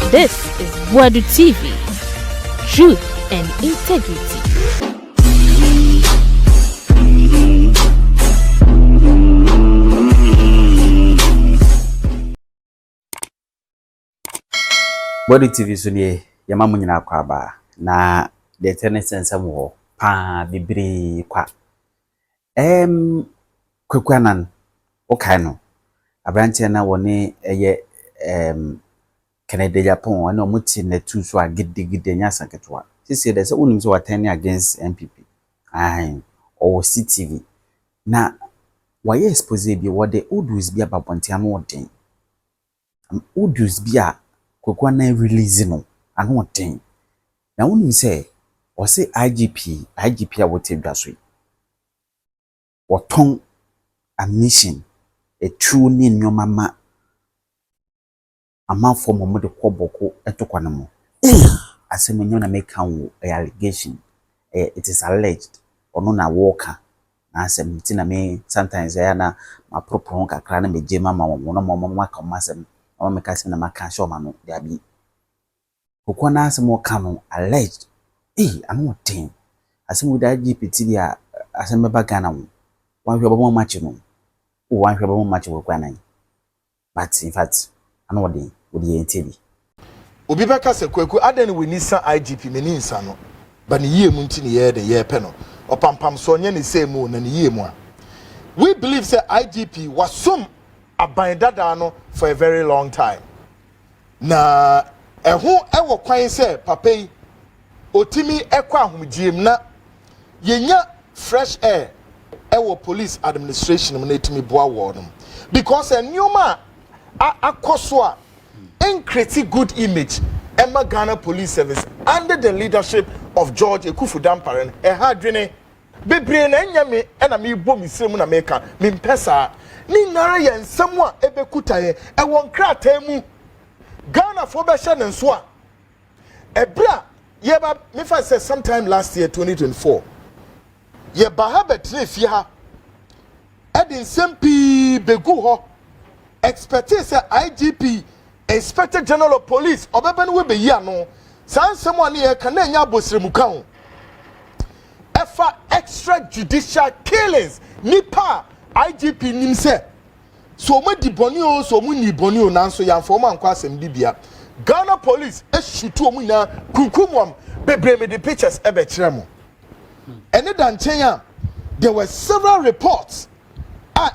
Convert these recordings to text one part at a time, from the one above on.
This is Bawku TV. Truth and integrity. Bawku TV so ne yama mu nyina kwa ba na the tennis ensem wo pa bibiri kwa Kwaku Annan okay no abranche na woni eye Canada Japan na omuti na tu so agidegide nya sanketwa sisi de se unim so watani against MPP or CTV na why expose bi wode odus bi ababontia no odin odus bi a Kwaku Annan release no ano odin na unim se o se IGP a wote dwaso woton ammunition a true ni nyoma amafo mo de kwoboko etokwana mo asem nyo na make an allegation it is alleged ono na walker na asem ti na me sometimes na ma propon kakra na me jema ma wo no mo ka masem o me ka asem na maka show ma no dia bi Kwaku Annan asem o ka no alleged ano ten asem with IGP ti dia asem be bagana wo wan hwe babo match no wan hwe babo match Kwaku Annan but in fact ano wodi entibi obi beka se Kwaku Annan we nisa IGP meni nsa no ba ne yie mu nti ne ye de ye pe no opampam so nye ne se mu na ne yie mu a we believe say IGP was some abandada no for a very long time na eho ewo kwan se papa yi otimi ekwa ahomjiem na yenya fresh air ewo police administration na etimi boa wo no because enyoma akoso a create good image Emma Ghana Police Service under the leadership of George Ekufudamparen hadwene bebre na nyame na me bom sirem na meka me mpesa ni nara ye nsam a ebekuta ye ewon krata mu Ghana for be hye nso a ebra ye ba me fa say sometime last year 2024 ye ba ha betre fie ha edin sempi begu ho expertise IGP Inspector General of Police obeben we be ya no san someone here can nya abosremu kan efa extrajudicial killings nipa IGP nim se so mo di boni o so mo ni boni o nanso ya fo man kwa asem bibia Ghana Police eshitu o mu na kunkumwam bebre me the pictures ebe kire mo ene dan chen a there were several reports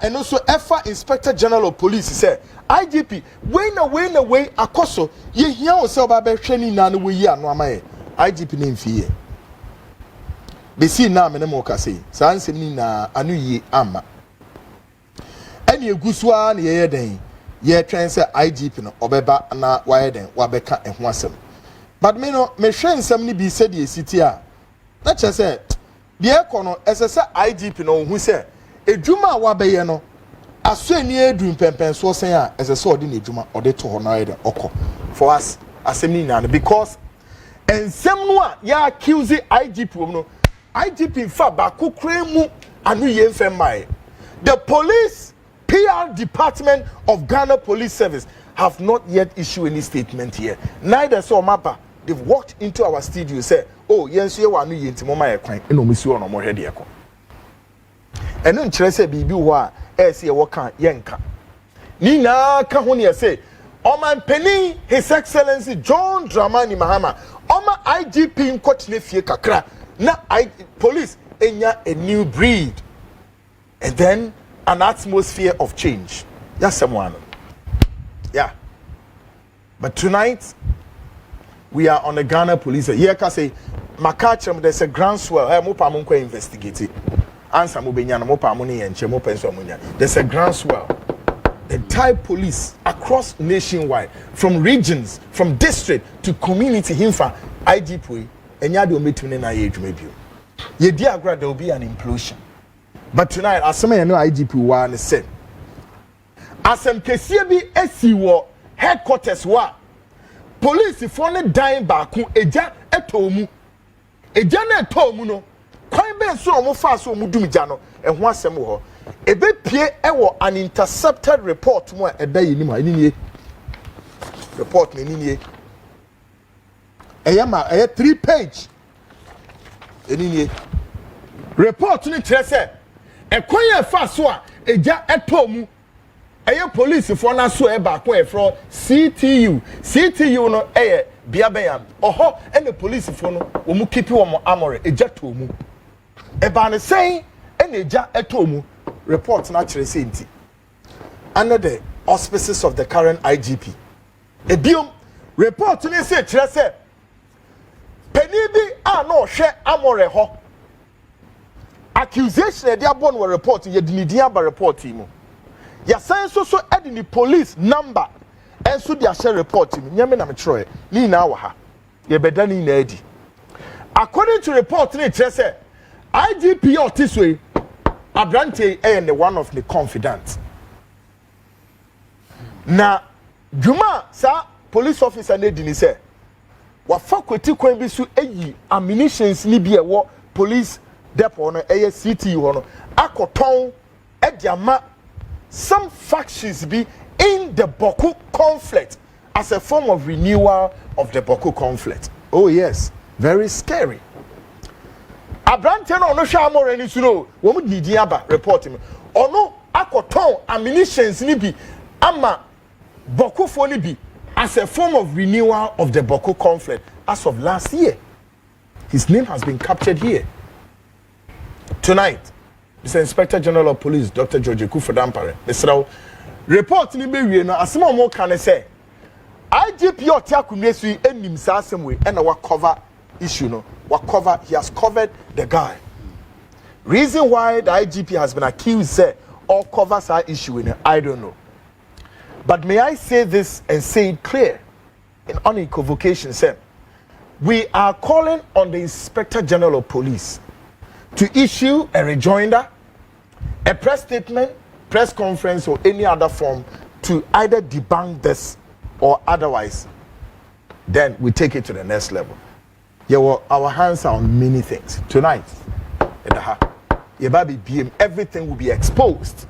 and also efa Inspector General of Police say IGP when away akoso ye hia o se oba be hwe ni na no we yi ano amaye IGP na mfie be si na me ne mo ka sei san sem ni na anu yi ama eni egusu a na ye den ye twen se IGP no obeba na wa ye den wa beka eho asem but me no me hwe nsem ni bi se de city a na che se de ekono ese IGP no hu se edwuma wa be ye no aso eni edu mpempen so sen a ese so odi na edwuma odi to ho na ide okọ for us asemi na because ensem no a ya accuse IGP wo no IGP fa Bawku kremu anu ye mfem mai the police PR department of Ghana Police Service have not yet issued any statement here neither so mapa they've walked into our studio say oh yenso ye wa anu ye ntimo mai kwan eno musi ono mo hwede ekọ eno nkyere se bibi wo a ese wo kan yenka ni na ka ho ne ese Oman Penny His Excellency John Dramani Mahama Oma IGP nkotine fie kakra na police enya a new breed and then an atmosphere of change yes someone yeah but tonight we are on the Ghana police here ka say makachem there's a groundswell hey mo pa mo ko investigate answer mo benya no mo pa mo ne yenche mo penso mo nya there's a groundswell the entire police across nationwide from regions from district to community himfa IGP enya de ometune na ye adwuma bio ye di agra there will be an implosion but tonight asema ye no IGP wa ne say asem kesie bi esi wo headquarters wa police for ne dan Bawku eja etomu eja na etomu no kwan be so mo fa so mo dum ja no eho asem wo ebe pie ewo an intercepted report mo eda ye ni ma ni report ni a 3-page eni report ni kire se ekwan e fa so a eja etomu eye police for na so e ba ko e fro CTU no eye bia ben oho e the police for no wo mu keep wo mo amore eja tomu e ba ne sen e na eja etomu report na kire se nti under the auspices of the current IGP ebiom report ni se kire se peni bi a no hwe amore ho accusation e dia bon we report ye dinidi aba report mu ya san so edi ni police number enso dia share report mu nyame na me kire ni na wa ha ye beda ni na edi according to report ni kire se IGP otiswe abrante e one of the confidant na juma sa police officer na edi ni se wa fakweti kwan bi so eyi ammunitions ni bi e wo police depot no eye CTU ho no akoton ediama some factions be in the Bawku conflict as a form of renewal of the Bawku conflict. Oh yes, very scary. Abrante no hwe amore ni suno wo mu didi aba report me ono akoton ammunitions ni bi ama Bawku fo ni bi as a form of renewal of the Bawku conflict as of last year. His name has been captured here. Tonight, Mr. Inspector General of Police, Dr. George Kufudampare, Mr. Report ni be no asema mo kan say IGP otiakumesu enim sa asem and wa cover issue no wa cover he has covered the guy. Reason why the IGP has been accused say or covers our issue in I don't know. But may I say this and say it clear in unequivocation say we are calling on the Inspector General of Police to issue a rejoinder, a press statement, press conference, or any other form to either debunk this or otherwise. Then we take it to the next level. Yeah, well, our hands are on many things. Tonight, everything will be exposed.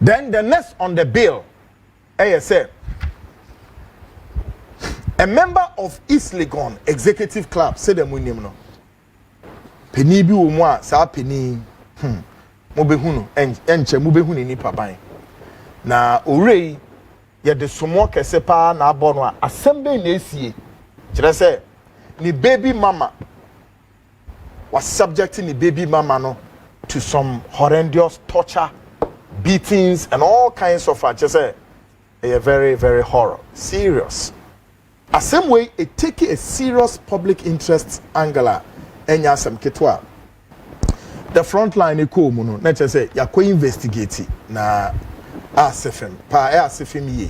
Then the next on the bill, ASA, a member of East Legon Executive Club said the minimum. Penny bi wo mu a sa penny mo be hunu enche mo be hunu ni paban na orei ye de somo kese pa na abo no a assemble na esie kire se ni baby mama was subjecting the baby mama no to some horrendous torture, beatings and all kinds of just say a very very horror serious. The same way it take a serious public interest angle. Enya some ketwa the front line e ko mu no na che say ya ko investigate na asfm pa asfm ye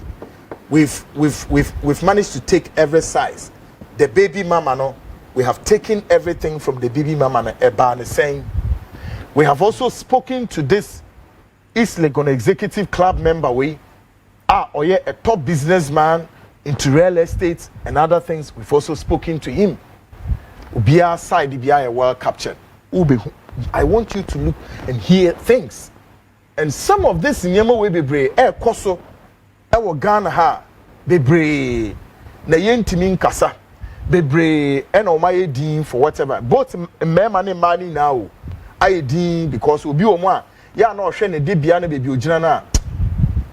we've managed to take every size. The baby mama no we have taken everything from the baby mama na eba ne saying we have also spoken to this East Legon Executive Club member we oye a top businessman into real estate and other things. We've also spoken to him. Ubia side Ubia well captured. I want you to look and hear things. And some of this nyama we be brave. Koso wo Ghana ha be brave. Na yentimi nkasa. Be brave and o my din for whatever. Both mema ne money now. I din because obi o mo a ya na ohwe ne de bia na be bi ogina na.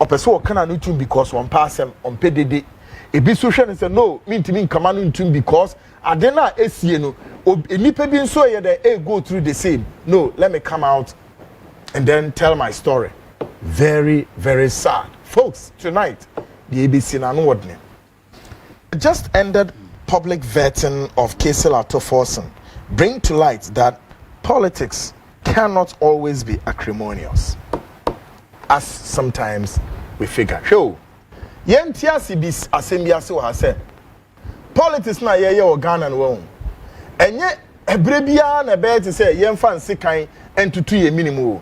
Opeso o kana no tun because one pass them on pedede. Ebi so hwe ne say no, me ntimi nkama no tun because adena esie no enipa bi nso ye dey go through the same. No, let me come out and then tell my story. Very very sad. Folks, tonight the ABC na no wordne. Just ended public vetting of Kesel Atoforson bring to light that politics cannot always be acrimonious, as sometimes we figure. Show yentiasi bis asembiase wa say politics na ye o Ghana no enye ebre bia na be te say yemfa nsekan entutu ye minimum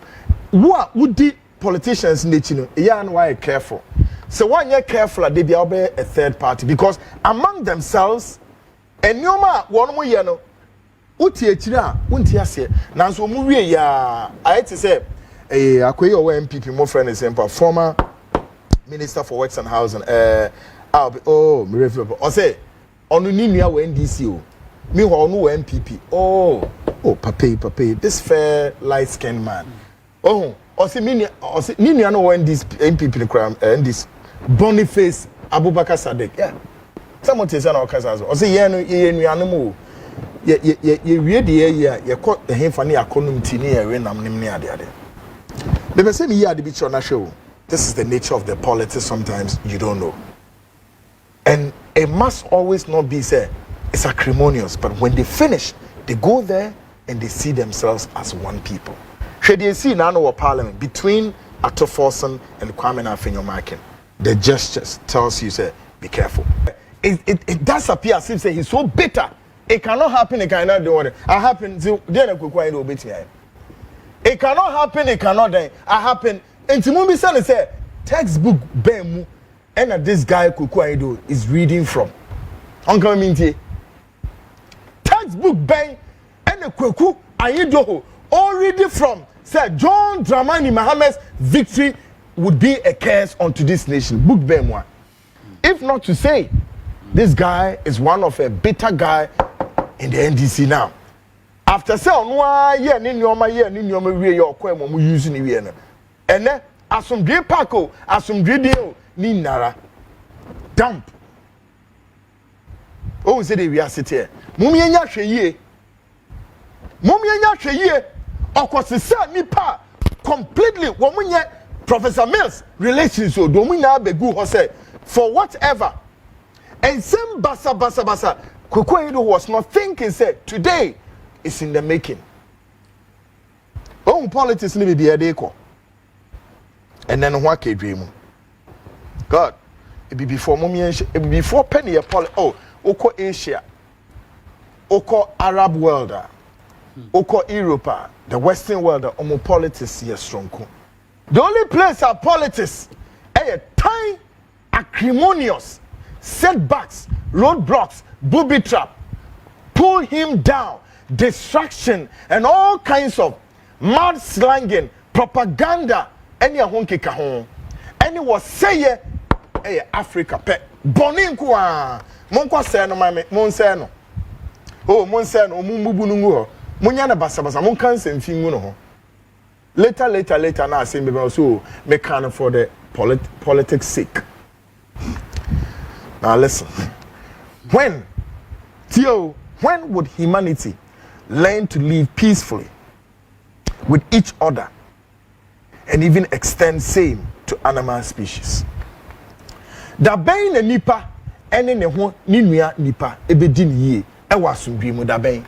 wo a wudi politicians nechi no ya na why careful. So one year careful they be a third party because among themselves enyoma won mo ye no uti echira unti ase nanso mu wie ya I to say akoyi o MPP mo friend example former minister for works and housing me refer o say onu ni nua we NDC o me ho onu we MPP oh papa this fair light skinned man oh osi ni nua no we MPP NDC Boniface Abubakar Sadek yeah someone tell say na okasa so osi ye no ye nua no mo ye wie de ye kɔ ehemfa ne akonum ti ne ye we nam nim ne ade the person here the picture na show this is the nature of the politics sometimes you don't know and it must always not be said it's acrimonious but when they finish they go there and they see themselves as one people should they see now no parliament between Atoforson and Kwame Afenyomakin the gestures tells you say be careful it does appear as if say he's so bitter. It cannot happen, it cannot do it. I happen to then it cannot happen, it cannot then. I happen. And to me say textbook bemu and this guy Kukwaido is reading from. Uncle Minty. Textbook bang and the Kwaku Ayido all reading from said John Dramani Mohammed's victory would be a curse unto this nation. Book bemu. If not to say this guy is one of a bitter guy in the NDC now. After say on year ni nyoma wie ye okwa mo use ni wie no. Ene asomdwe pako asomdwe deal ni nara. Dump. Oh say they we are sit here. Mum yenya hwe yie. Mum yenya hwe yie. Okosesa nipa completely wo munye Professor Mills relations so do munya begu ho say for whatever. And some basa Kwaku was not thinking, said, today is in the making. Oh, politics live be a deco. And then what can dream? God, it be before mommy, it be before penny a Oko Asia, Oko Arab world, Oko Europe, the Western world, Omo politics, yes, strong. The only place our politics, a time acrimonious, setbacks, roadblocks, booby trap, pull him down, distraction, and all kinds of mad slanging, propaganda, any ahonke kahon. Any was say Africa pe bonin kwa monkwa say no mame mon say no oh mon say no mumbubu nungu ho munya na basa mon kan semfi ngu no ho later na say me so me can for the politics sake. Now listen. When would humanity learn to live peacefully with each other and even extend same to animal species? Da ben na nipa ene ne ho ni nua nipa ebedi ni yie e wasomdwe mu da ben.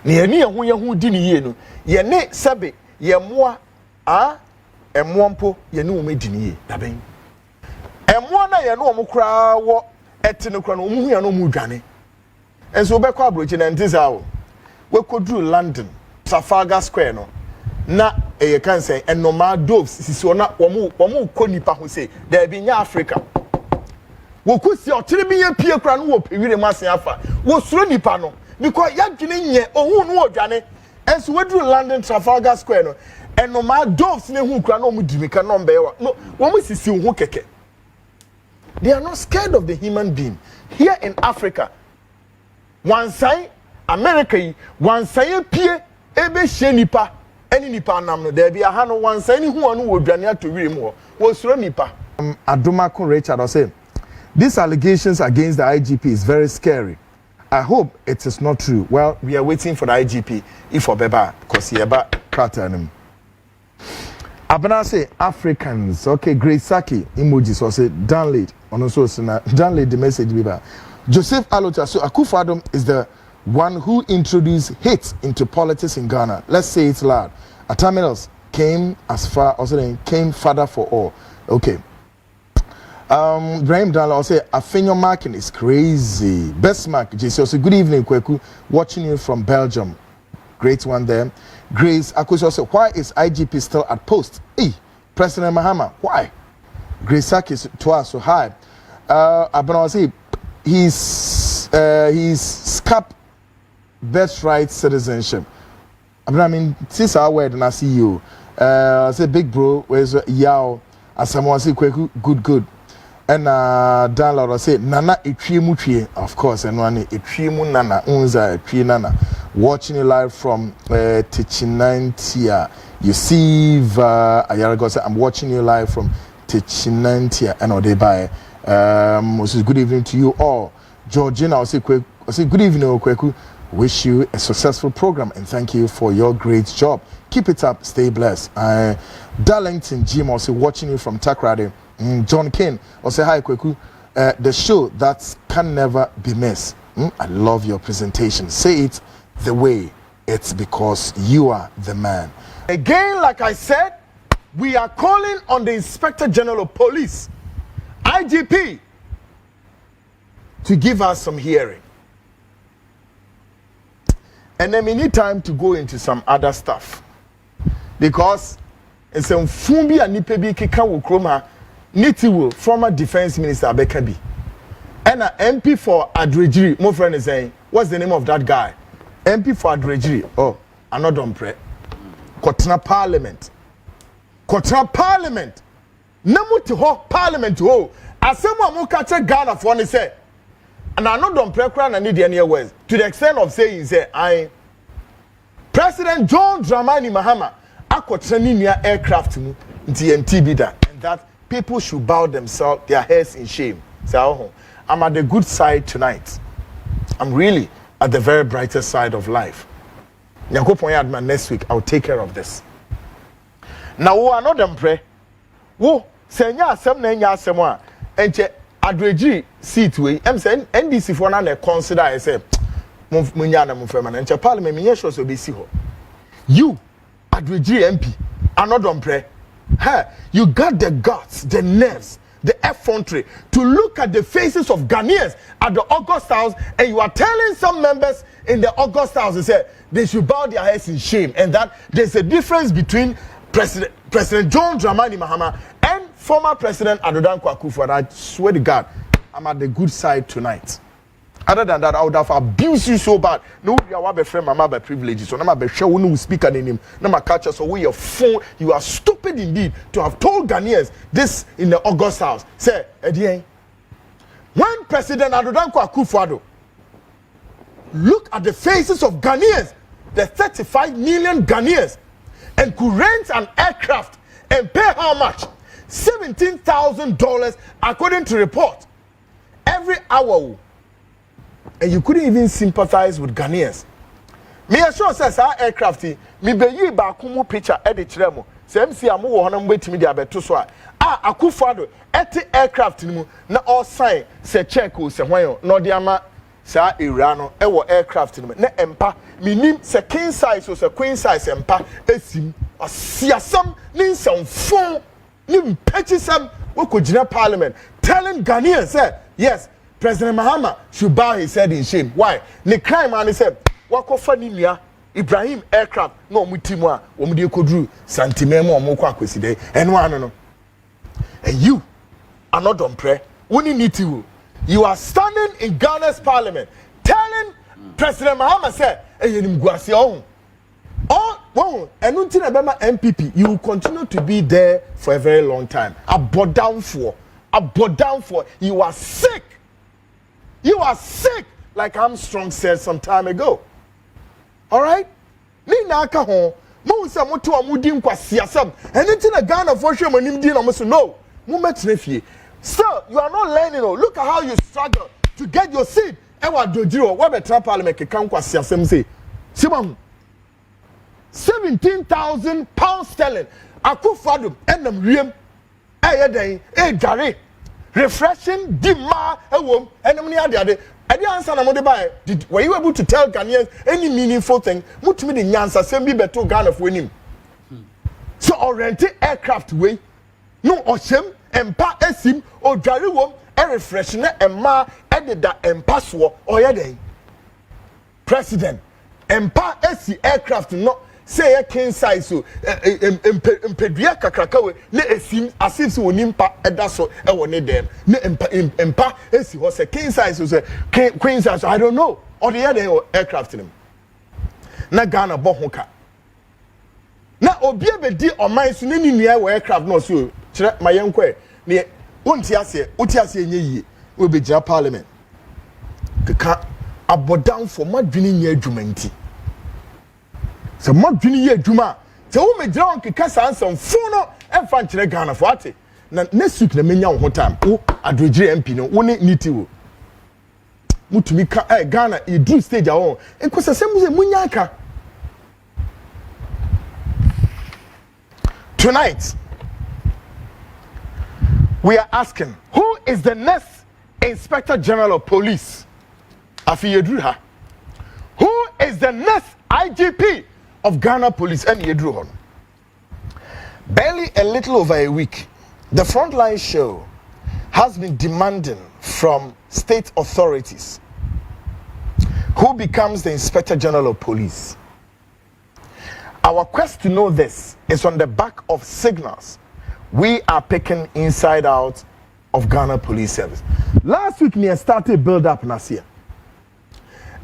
Ne ani ye ho di ni yie no ye ne sebe ye moa emompo ye ne wo medi ni yie da ben. Emoa na ye ne wo kra wo etino kra no mu hu ya no mu dwane enso be kwa abrochi na ntisa wo we kodru London Trafalgar Square no na ye kan say enoma doves sisi ona wo ko nipa ho say there be nya Africa wo kusi otire bi ye pie kra no wo pewire masen afa wo suro nipa no because ya dwene nye ohun no odwane enso we dru London Trafalgar Square no enoma doves ne hu kra no mu dimika no mbe no wo mu sisi ho keke. They are not scared of the human being. Here in Africa, one side, America, one side, pie, ebe she nipa, any nipa namno, there be a hand one side, who would drania to read more, was through nipa. Adomako Richard will say, these allegations against the IGP is very scary. I hope it is not true. Well, we are waiting for the IGP, if for Beba, because he about pattern. Abana say Africans, okay, great Saki emojis or say download on also download the message biba. Joseph Alota, so Akufo-Addo is the one who introduced hate into politics in Ghana. Let's say it loud. Ataminals came as far, also then came further for all. Okay. Brahim Dala will say Afenyomakin is crazy. Best mark, JC also good evening, Kwaku. Watching you from Belgium. Great one there. Grace Akusi also, why is IGP still at post? President Mahama, why? Grace Sakis to us so high. Abana say he's scap birthright citizenship. I mean, this our word and I see you. Say big bro, where's Yao? As someone say Kwaku, good. and download say Nana Etwi, of course, and one Etwi Nana Unza Etwi Nana watching you live from Tichinantia. You see, Ayarago say I'm watching you live from Tichinantia, and Odebaye. Good evening to you all. Georgina, I'll say good evening, Kwaku. Wish you a successful program and thank you for your great job. Keep it up, stay blessed. Darlington Jim, also watching you from Takrade. John Kane, also hi Kwaku. The show that can never be missed. I love your presentation. Say it the way it's because you are the man. Again, like I said, we are calling on the Inspector General of Police, IGP, to give us some hearing. And then we need time to go into some other stuff. Because it's a Fumbi and Nipebi Kika Wukroma, Nitiwo, former defense minister Abekabi. And an MP for Adrejiri, my friend is saying, what's the name of that guy? MP for Adrejiri. Oh, another pre. Kotna Parliament. Kotna Parliament. Namuti ho Parliament ho. Asema mo kache Ghana for one say. And I know don't pray and I need any words to the extent of saying, say, President John Dramani Mahama, training near aircraft mu TNT bida, and that people should bow themselves, their heads in shame. So I'm at the good side tonight. I'm really at the very brightest side of life. Next week, I'll take care of this. Now, we are not them pray. Wo, senya asem na nya asem a, enche Adreji seat we am saying NDC for na consider I say munya na mfema na nche parliament me sure so be si ho. You Adreji MP another pray. Hey, you got the guts, the nerves, the effrontery to look at the faces of Ghanaians at the August House, and you are telling some members in the August House to say they should bow their heads in shame, and that there's a difference between President John Dramani Mahama and former President Adodan Kwaku. I swear to God, I'm at the good side tonight. Other than that, I would have abused you so bad. No, you are my friend, my privileges. So, I'm sure we know speak and name. No, catch us. So, we are phone. You are stupid indeed to have told Ghanaians this in the August House. Say, Eddie, when President Adodan Kwaku look at the faces of Ghanaians, the 35 million Ghanaians, and could rent an aircraft and pay how much? $17,000 according to report every hour, and you couldn't even sympathize with Ghanaians. Me assure says our aircraft me be you Bawku mu picture edit chiremo say MC amu wo honam wetimi dia beto so a akufado eti aircraft ni mu na all sign say check o say hwan no de ama sa ewura no e wo aircraft ni mu na empa minim say king size o say queen size empa esim asiasam ni nsamfon ni mpechisam we ko gina parliament telling Ghanaians say yes, President Mahama should bow his head in shame. Why? The crime man said wakofa ni nua Ibrahim aircraft no mutimu a omudi ekodru santimemo omoko akweside eno ano no. And you are not on prayer. You are standing in Ghana's parliament telling President Mahama say eyenim guase ohun. Oh, and until Abema MPP, you will continue to be there for a very long time. Abodown for. You are sick. You are sick, like Armstrong said some time ago. All right? Ni na aka ho. Mo say mo to amudi nkwasiasam. Anything a Ghana for sure manim di na mo so no. Mo metre fie. Sir, you are not learning. Look at how you struggle to get your seat. Ewa dojiro, what better parliament can nkwasiasam say. Simon. 17,000 pounds sterling. Akufado enam riem. Jare. Refreshing dima ewom enam ni ade. Ade answer na mo de buy. Were you able to tell Ghanaians any meaningful thing? Mutumi de nyansa sem bi beto Ghana for enim. So oriented aircraft way. No oshem empa esim o jare wom e refresh na emma e da empa so oyede. President empa esi aircraft no say a king size so empedua kakrakawe na esim asif so onimpa eda so e woni dem na empa esi ho say king size so say queen size so I don't know or the other aircraft nim na Ghana bo ho ka na obi abedi oman so ni nua aircraft no so kire mayenkwe ne Untiase, Utiase ye, will be Jap Parliament. Kaka abodan for madwini ye dwumanti. So madwini ye dwuma. Se wo me gira on keka sansan fono emfa nkyere Ghana for ate. Na next week na menya wo time. Wo adrogire MP no, wo ne niti wo. Mutumi ka Ghana e do stage awon. Enkosa se munya aka. Tonight, we are asking, who is the next Inspector General of Police? Afi Yedruha. Who is the next IGP of Ghana Police? And Yedruhon. Barely a little over a week, the Frontline show has been demanding from state authorities who becomes the Inspector General of Police. Our quest to know this is on the back of signals we are picking inside out of Ghana Police Service. Last week, we started build up Nasia.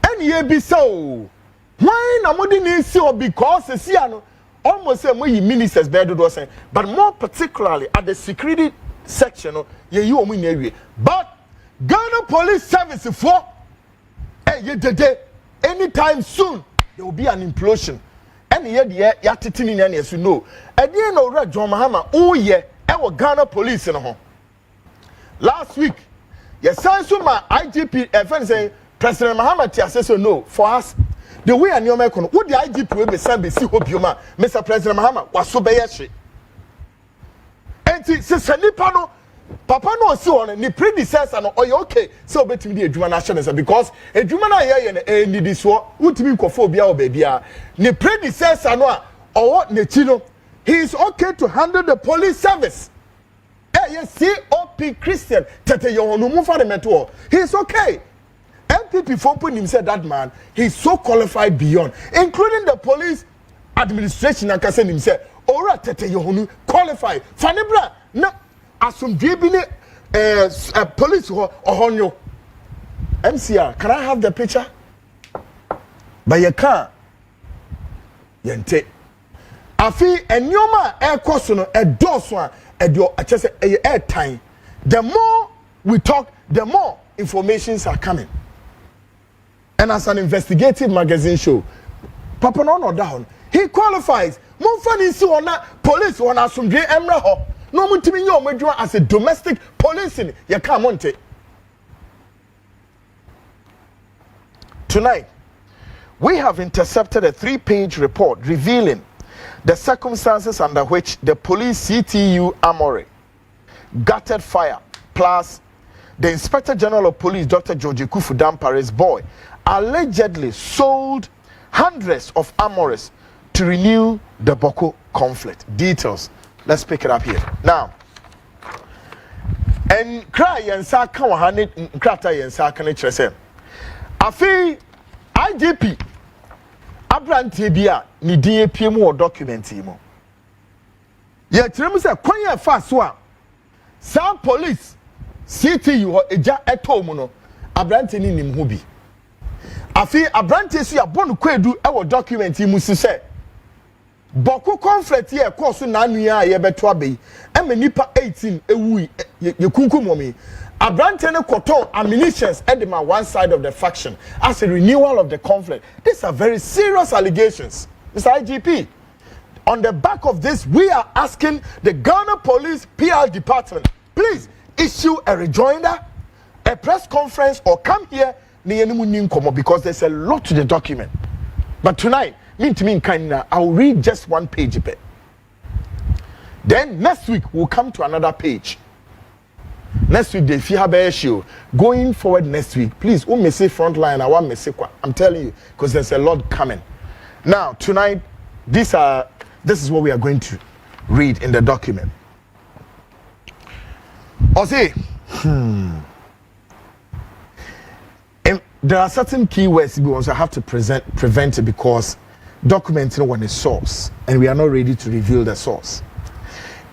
And ye be so. Why na modi ni see because Siano almost say we ministers bedu do saying, but more particularly at the security section, ye you omu area. But Ghana Police Service for anytime soon there will be an implosion. And yet, ya titini nani as you know. And you know, Red John Mahama, oh yeah, our Ghana police in home. Last week, yes, my IGP, friend say, President Mahama says so no for us. The way I know my con, what the IGP will be sent be see hope you ma, Mr. President Mahama was so bayashi. And it's a Sanipano. Papa no see on ni predecessor no oyo okay so betimi di adwuma na hye because adwuma na ye ni this wo utimi nkofobia o babia ni predecessor no a owo nechi no he is okay to handle the police service COP Christian tete yo no mu fa de meto he is okay. MPP Fompo him said that man he is so qualified beyond including the police administration and kase him said ora tete yo no qualified fanibra no asum dwebine police or honyo MCR can I have the picture but you can't yente afi enyoma ekoso no edoso a edo achese air time the more we talk the more informations are coming and as an investigative magazine show papa no down he qualifies mo fani si ona police ona asumdwe emra ho no mutimi nye omedwa as a domestic policing you can't want it. Tonight we have intercepted a 3-page report revealing the circumstances under which the police CTU Armory gutted fire plus the Inspector General of Police Dr. George Kufu Dampare's boy allegedly sold hundreds of armories to renew the Bawku conflict. Details. Let's pick it up here. Now, and cry and sa kan wa ne krata yen sa kan kyerese. Afi IGP Abrante bia ni din epie mu document yi mo. Ye kyerem se kwan ya fa so a sa police CTU ho eja eto mu no Abrante ni nim ho bi. Afi Abrante so ya bonu kwadu e wo document yi mu si se Bawku conflict here course na nua ye beto abei e nipa 18 ewu ye kunkumomi Abrante ne koton ammunitions at one side of the faction as a renewal of the conflict. These are very serious allegations. Mr. IGP, on the back of this we are asking the Ghana Police PR department please issue a rejoinder, a press conference or come here because there's a lot to the document. But tonight I'll read just one page of it. Then next week we'll come to another page. Next week if you have an issue going forward next week, please me say frontline. I want me say I'm telling you because there's a lot coming. Now tonight this is what we are going to read in the document. Ose, there are certain keywords we also have to prevent it because documenting one is source and we are not ready to reveal the source.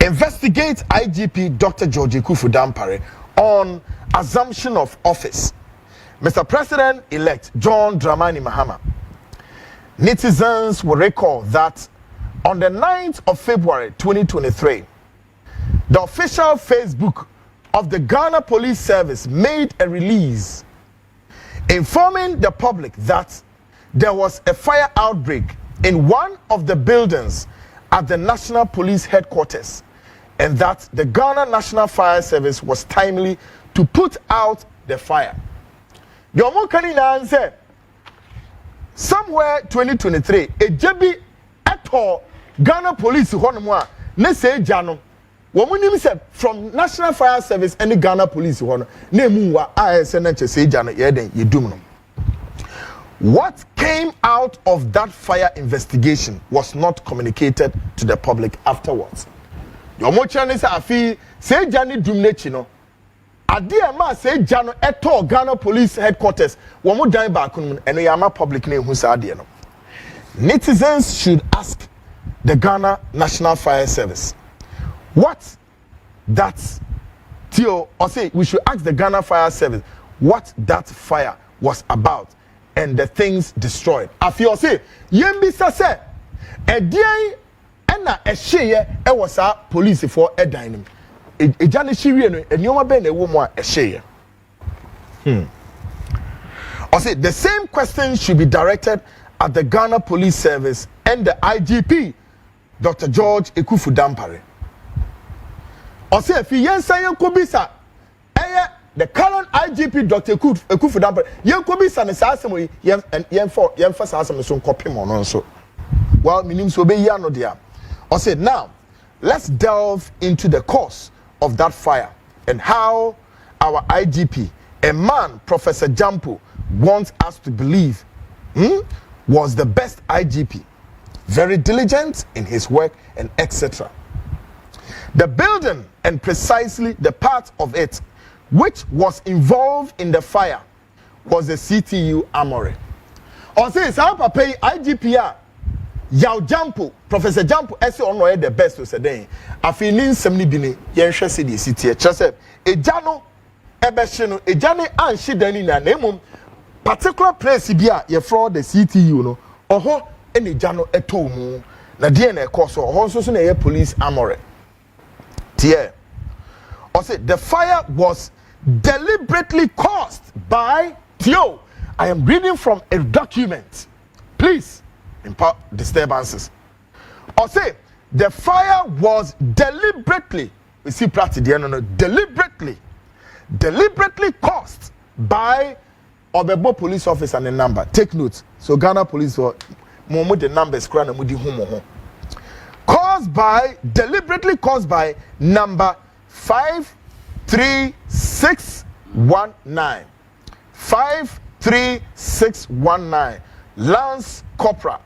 Investigate IGP Dr. George Kufu Dampare on assumption of office. Mr. President-elect John Dramani Mahama. Netizens will recall that on the 9th of February 2023, the official Facebook of the Ghana Police Service made a release informing the public that there was a fire outbreak in one of the buildings at the National Police Headquarters and that the Ghana National Fire Service was timely to put out the fire. The Omokani said, somewhere 2023, a JB at all Ghana Police Honoma, ne say Jano. Woman said from National Fire Service and the Ghana Police Honor, name wa ISNH say Jano, Yeden, Yedumno. What came out of that fire investigation was not communicated to the public afterwards. Your mochane say Jani Dumnechino. Adiama say Jano eto Ghana Police Headquarters. Womo dan bakunum and yama public name who said no. Netizens should ask the Ghana National Fire Service what that Theo or say we should ask the Ghana Fire Service what that fire was about and the things destroyed. I feel say yembisa say a day ena a share e was a police for a dining. A jani shiri no e nyoma be na ewo mu a share. Or say the same question should be directed at the Ghana Police Service and the IGP, Dr. George Ekufu Dampare. Or say if yensa yenkobisa the current IGP Dr. Ekufu Dampare yenkobisa ne saasem yenfa saasem so nkopem ono so. Well, meaning so be ya no dia. Or say now let's delve into the cause of that fire and how our IGP, a man Professor Jampo, wants us to believe was the best IGP, very diligent in his work and etc. The building and precisely the part of it which was involved in the fire was the CTU Armory. On say Papa IGP Yaw Jampo, Professor Jampo, ese ono the best to say then. Afi ni nsem ni bi ni ye hwe se de sitie. Kyerse eja no ebehye no eja ne anhye dani na emum particular place bi a ye fraud the CTU no. Oho ene eja no eto mu. Na de na ekọ so oho nso so na ye police armory. Tie. Or say the fire was deliberately caused by Theo. I am reading from a document. Please impart disturbances. Or say the fire was deliberately, we see practically deliberately caused by Obebo police officer and the number. Take note. So Ghana police for momo the numbers crown and mudi humo. Deliberately caused by number 53619. 53619. Lance Corporal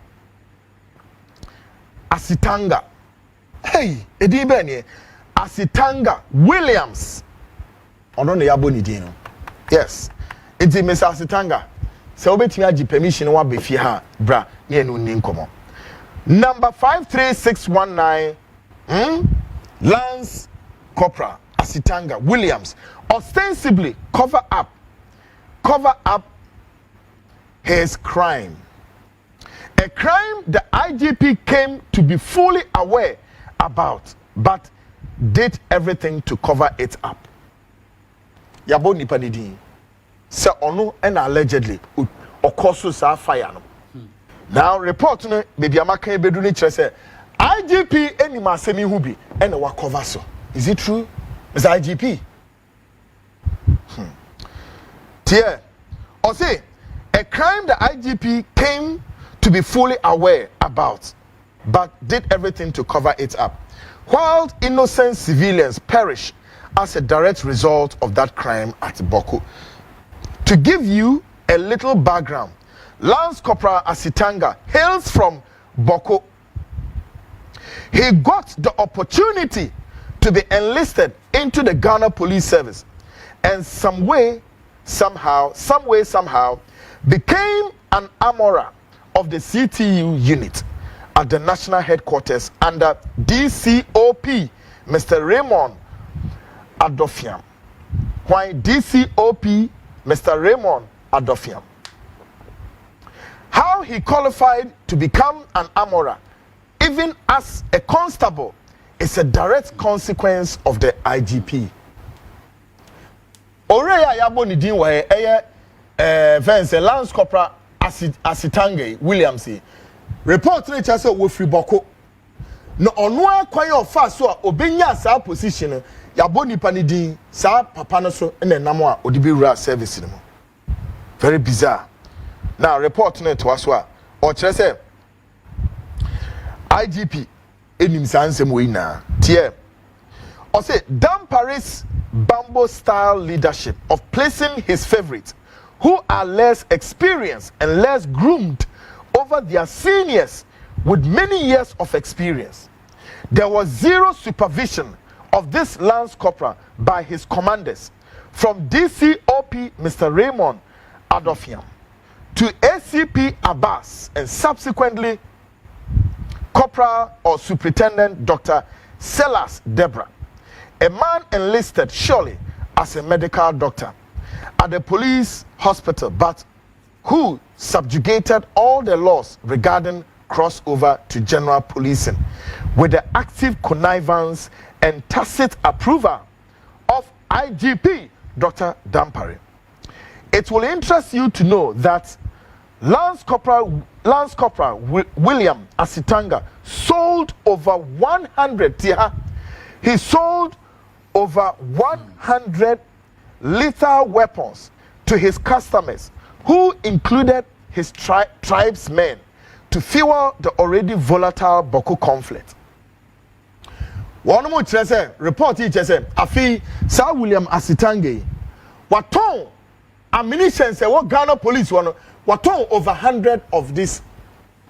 Asitanga. Hey, edi benye. Asitanga Williams. Ono ne yabo ni din no. Yes. Enti Mr. Asitanga. Se obetimi agi permission wa be fie ha bra ne no ni nkomo. Number 53619. Lance Corporal Asitanga Williams ostensibly cover up his crime. A crime the IGP came to be fully aware about, but did everything to cover it up. Yabo nipa nidi. Se ono and allegedly okoso sa fire no. Now report no baby amaka ebedu ni kire say IGP eni masemi hu bi ena wa cover so. Is it true? Mr. IGP? Tie. Or say a crime the IGP came to be fully aware about, but did everything to cover it up, while innocent civilians perish as a direct result of that crime at Bawku. To give you a little background, Lance Corporal Asitanga hails from Bawku. He got the opportunity to be enlisted into the Ghana Police Service and some way, somehow, became an armorer of the CTU unit at the national headquarters under DCOP Mr. Raymond Adofiam. Why DCOP Mr. Raymond Adofiam? How he qualified to become an armorer, even as a constable, is a direct consequence of the IGP. Ore ya yabo ni din wa fence Lance Corporal Asitange Williams report na cha say wo free Bawku no ono akwan ofa so a obenya sa position yabo nipa ni din sa papa no so na nam a odibewura service no very bizarre. Now report na to aso a o kire say IGP enim sansem we na tie o say Dampare's Bambo style leadership of placing his favorites who are less experienced and less groomed over their seniors with many years of experience. There was zero supervision of this Lance Corporal by his commanders, from DCOP Mr. Raymond Adolfian to ACP Abbas and subsequently Corporal or Superintendent Dr. Selas Deborah, a man enlisted surely as a medical doctor at the police hospital, but who subjugated all the laws regarding crossover to general policing with the active connivance and tacit approval of IGP Dr. Dampare. It will interest you to know that Lance Corporal William Asitanga sold over 100 he sold over 100 lethal weapons to his customers, who included his tribesmen, to fuel the already volatile Bawku conflict. One more report afi Sir William Asitange waton ammunition say what Ghana police waton over 100 of this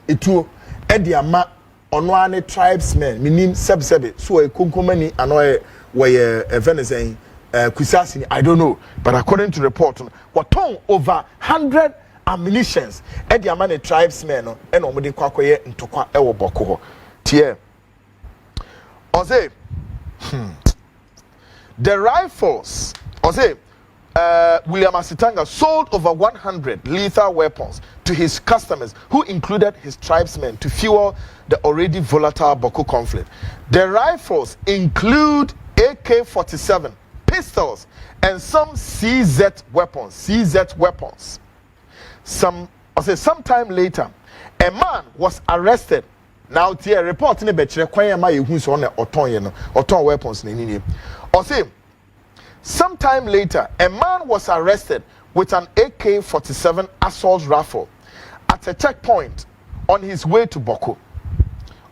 etu ediama onwane tribesmen minim sebe so e konkomani anoye were venison kusasini I don't know, but according to report waton over 100 ammunitions ediama ne tribesmen no e no mode kwakoye ntokwa e wo Bawku ho tie Ose, the rifles, Ose, William Asitanga sold over 100 lethal weapons to his customers, who included his tribesmen, to fuel the already volatile Bawku conflict. The rifles include AK-47, pistols, and some CZ weapons. Sometime later, a man was arrested. Now, the report in the betchere kwanya ma yehu so na oton weapons na nini. Or say, sometime later, a man was arrested with an AK-47 assault rifle at a checkpoint on his way to Bawku.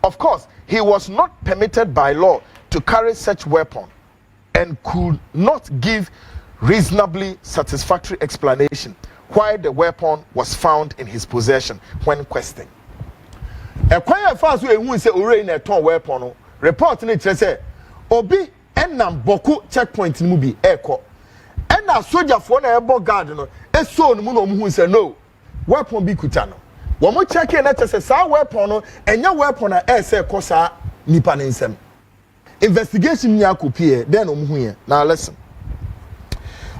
Of course, he was not permitted by law to carry such weapon and could not give reasonably satisfactory explanation why the weapon was found in his possession when questioned. A quiet fast way who say already in a ton weapon report in it say obi enam Bawku checkpoint ni mu bi eko ena soldier for na ebo guard no eso no mu no mu say no weapon bi kuta no wo mo check na say sa weapon no enya weapon na e say ko sa nipa ne nsem investigation ni akopie then no mu hu now listen.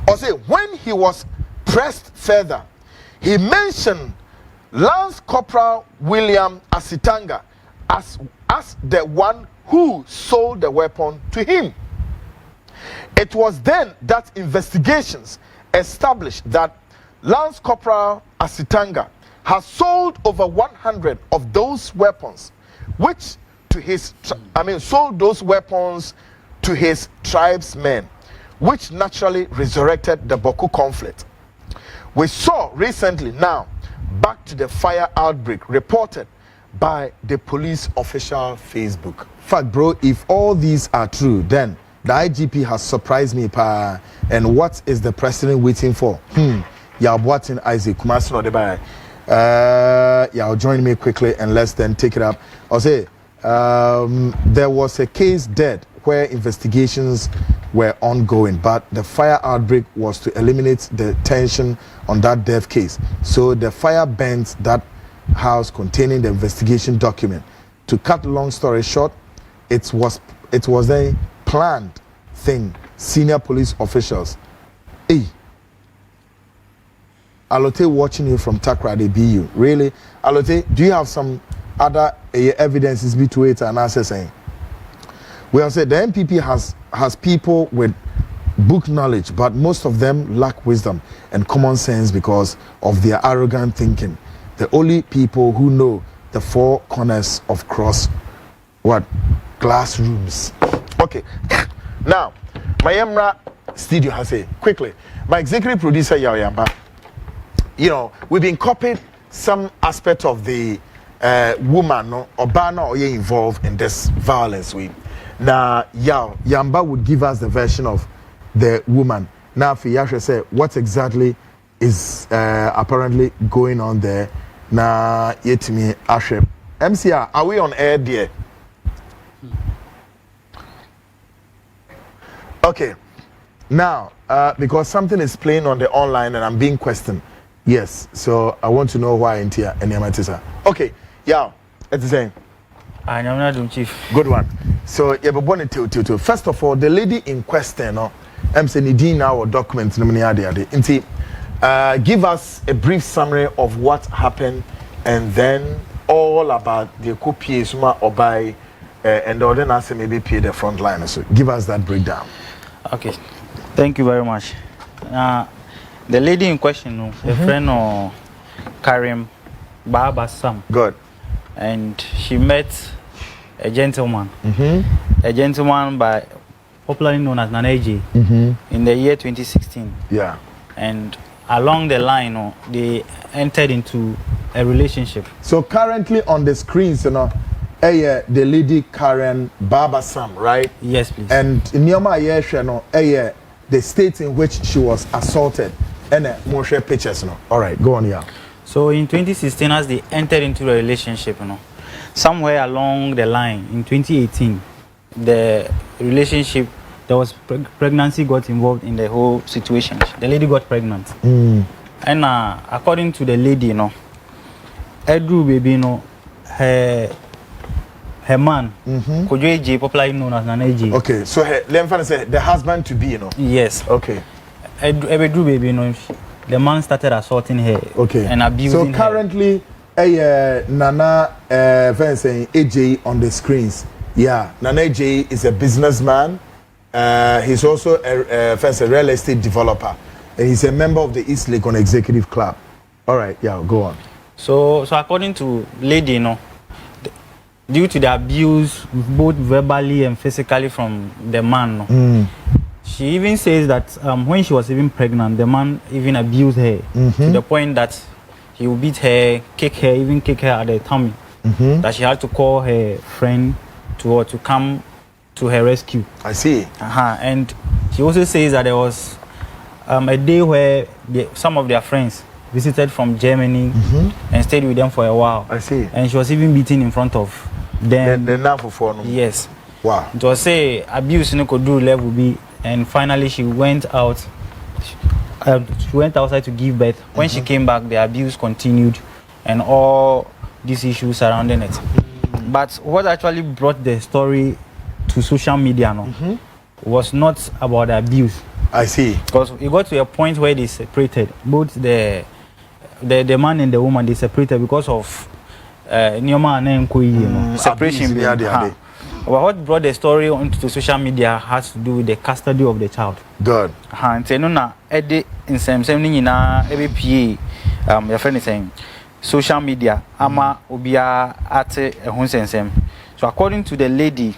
Or say when he was pressed further, he mentioned Lance Corporal William Asitanga as the one who sold the weapon to him. It was then that investigations established that Lance Corporal Asitanga has sold over 100 of those weapons, sold those weapons to his tribesmen, which naturally resurrected the Bawku conflict. We saw recently now back to the fire outbreak reported by the police official Facebook. Fact, bro, if all these are true, then the IGP has surprised me, pa. And what is the president waiting for? Y'all watching Isaac Kumasi no deba. Y'all join me quickly and let's then take it up. I'll say there was a case dead where investigations were ongoing, but the fire outbreak was to eliminate the tension on that death case. So the fire burnt that house containing the investigation document. To cut long story short, it was a planned thing. Senior police officials, Alote watching you from Takra, they be you. Really? Alote, do you have some other evidences between it and assessing? We have said the MPP has people with book knowledge, but most of them lack wisdom and common sense because of their arrogant thinking. The only people who know the four corners of glass rooms. Okay, now my Emra studio has a quickly. My executive producer Yamba, you know, we've been copied some aspect of the woman or banner or involved in this violence. Now Yamba would give us the version of the woman. Now Fiyasha said what exactly is apparently going on there. Now yetimi Ashe. MCR, are we on air there? Okay. Now, because something is playing on the online and I'm being questioned. Yes. So I want to know why in here and Yamatisa. Okay. Yeah. It's the same. I am not doing chief. Good one. So you have born to first of all, the lady in question, I'm saying Nidina or documents give us a brief summary of what happened and then all about the copy or buy and the other maybe pay the front line. So give us that breakdown. Okay. Thank you very much. The lady in question, a friend of Karim Baba Sam. Good. And she met a gentleman. A gentleman popularly known as Nanaji in the year 2016. Yeah. And along the line, they entered into a relationship. So currently on the screens, the lady Karen Baba Sam, right? Yes, please. And in Yoma the state in which she was assaulted and more share pictures. All right, go on, yeah. So in 2016, as they entered into a relationship, somewhere along the line in 2018, the relationship, there was pregnancy got involved in the whole situation. The lady got pregnant. And according to the lady, Edru baby, her man, Eeii, popularly known as Eeii. Okay, so let me say the husband to be, Yes. Okay. Edru baby, the man started assaulting her. Okay. And abusing her. So currently, Nana Eeii on the screens. Yeah, Nana Eeii is a businessman. He's also a real estate developer. And he's a member of the East Legon Executive Club. All right, yeah, go on. So according to lady, due to the abuse, both verbally and physically from the man, she even says that when she was even pregnant, the man even abused her to the point that he would beat her, kick her, even kick her at the tummy. That she had to call her friend to come to her rescue. I see. And she also says that there was a day where some of their friends visited from Germany and stayed with them for a while. I see. And she was even beaten in front of them. Yes. Wow. It was say abuse could do level B, and finally she went out. She went outside to give birth. When she came back, the abuse continued, and all these issues surrounding it. But what actually brought the story to social media was not about the abuse. I see. Because it got to a point where they separated. Both the man and the woman, they separated because of separation. But what brought the story onto social media has to do with the custody of the child. Good. And in your friend is saying social media ama obia ate ehun. So according to the lady,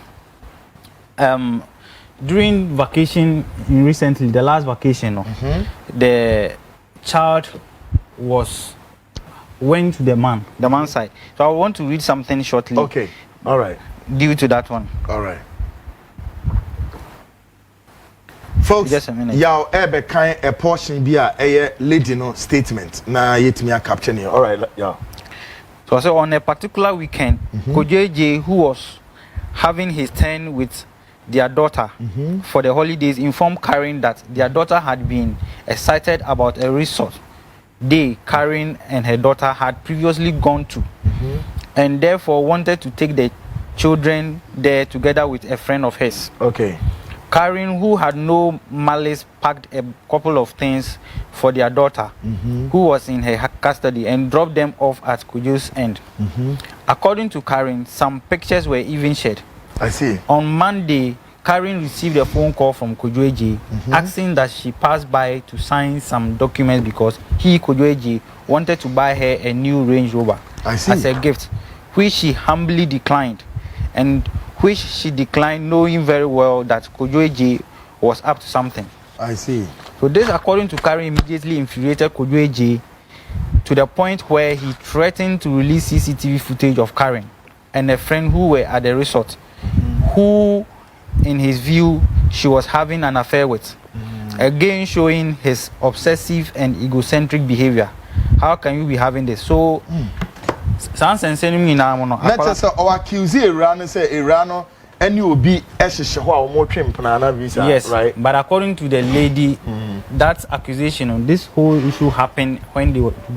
during vacation recently, the last vacation, the child went to the man's side. So I want to read something shortly. Okay. All right. Due to that one. All right. Folks, just a minute. Y'all ebe kind a portion be a lady statement. Na yetimi capture you. All right, yeah. So on a particular weekend, Eeii, who was having his turn with their daughter for the holidays, informed Karen that their daughter had been excited about a resort Karen and her daughter had previously gone to, and therefore wanted to take the children there together with a friend of his. Okay. Karen, who had no malice, packed a couple of things for their daughter, who was in her custody, and dropped them off at Kuju's end. According to Karen, some pictures were even shared. I see. On Monday, Karen received a phone call from Kojo asking that she pass by to sign some documents because Kojo wanted to buy her a new Range Rover as a gift, which she humbly declined, and which she declined knowing very well that Kojo was up to something. I see. So this, according to Karen, immediately infuriated Kojo to the point where he threatened to release CCTV footage of Karen and a friend who were at the resort, who, in his view, she was having an affair with. Again, showing his obsessive and egocentric behavior. How can you be having this? So, sans sending me now, let's just accuse Iran and say Iran and you will be more visa. Yes, right. But according to the lady, that accusation, this whole issue happened when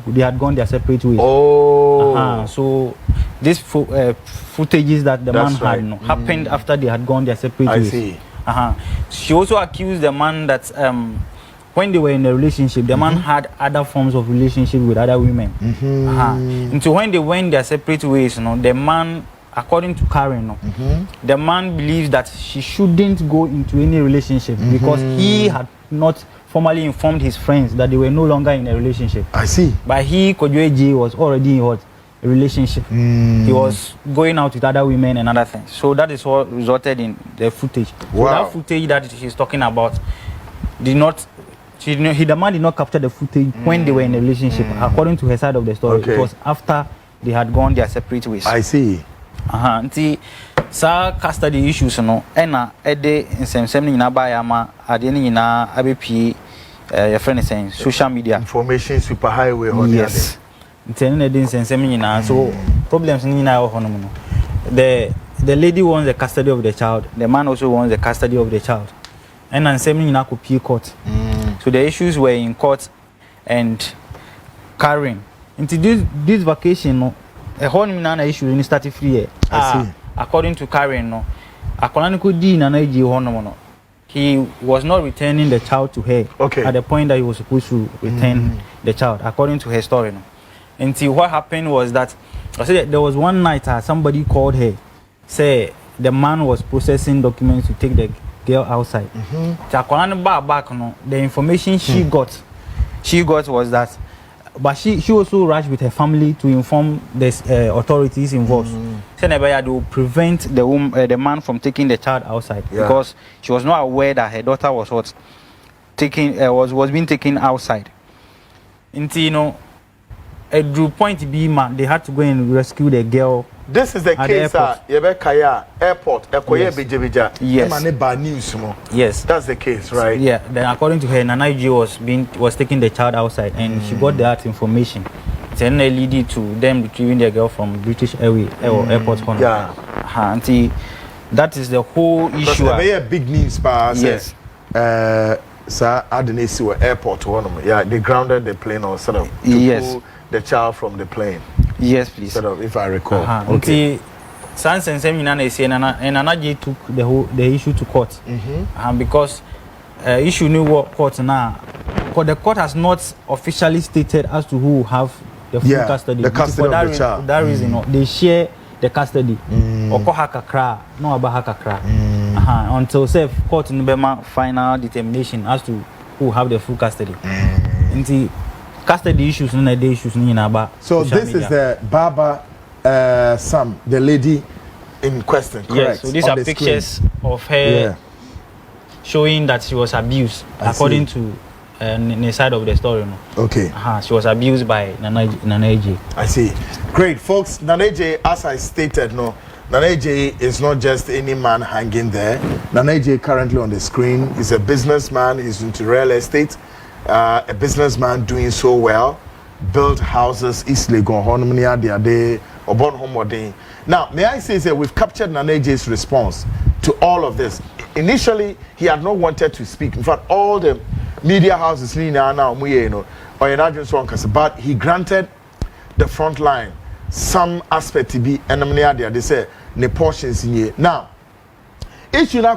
they had gone their separate ways. Oh, so this footages that the man had happened after they had gone their separate ways. I see. She also accused the man that when they were in a relationship, the man had other forms of relationship with other women. And so when they went their separate ways, the man, according to Karen, the man believes that she shouldn't go into any relationship because he had not formally informed his friends that they were no longer in a relationship. I see. But Kojo was already in a relationship. He was going out with other women and other things. So that is what resulted in the footage. Wow. So that footage that she's talking about the man did not capture the footage when they were in a relationship. According to her side of the story, it was after they had gone their separate ways. I see. Nti sa custody issues no ena ede nsemsem nyina ba ya ma ade ni nyina abepie your friend is saying social media information superhighway on yes nti ene ede nsemsem nyina so problems nyina ho no no the lady wants the custody of the child, the man also wants the custody of the child, and nsem nyina ko pie court. So the issues were in court and Karen into this vacation no a whole minana issue in started free. According to Karen, no, he was not returning the child to her at the point that he was supposed to return the child, according to her story. No. Until what happened was that I said there was one night somebody called her, say the man was processing documents to take the girl outside. The information she got was that. But she also rushed with her family to inform the authorities involved. They will prevent the man from taking the child outside because she was not aware that her daughter was being taken outside. Until at the point they had to go and rescue the girl. This is the case at Yebekaya Airport. Yes, that's the case, right? Yeah. Then according to her, Nanaiji was taking the child outside, and she got that information. Then it leaded to them retrieving their girl from British Airways or Airport. Until that is the whole issue. Because big news, yes. Sir, I didn't see what airport one. Yeah, they grounded the plane or sort of pull the child from the plane. Yes, please. Sort of, if I recall. Okay. Sans and Nanaji took the issue to court. Because issue new court now, because the court has not officially stated as to who will have the full custody. The custody of the child. For that reason, they share the custody. No about until safe court in Bema final determination as to who have the full custody. Until custody issues and the issues about. So this is the Baba Sam, the lady in question, correct? Yes, so these are pictures of her showing that she was abused, according to the side of the story. No? Okay. She was abused by Nanaiji. I see. Great, folks. Nanaiji, as I stated, Nanaiji is not just any man hanging there. Nanaiji currently on the screen is a businessman. He's into real estate. A businessman doing so well, built houses, East Legon, Honomania, the day, or born home. Now, may I say that we've captured Nanaji's response to all of this. Initially, he had not wanted to speak. In fact, all the media houses now, but he granted the front line some aspect to be they say ne portions in here. Now, if you now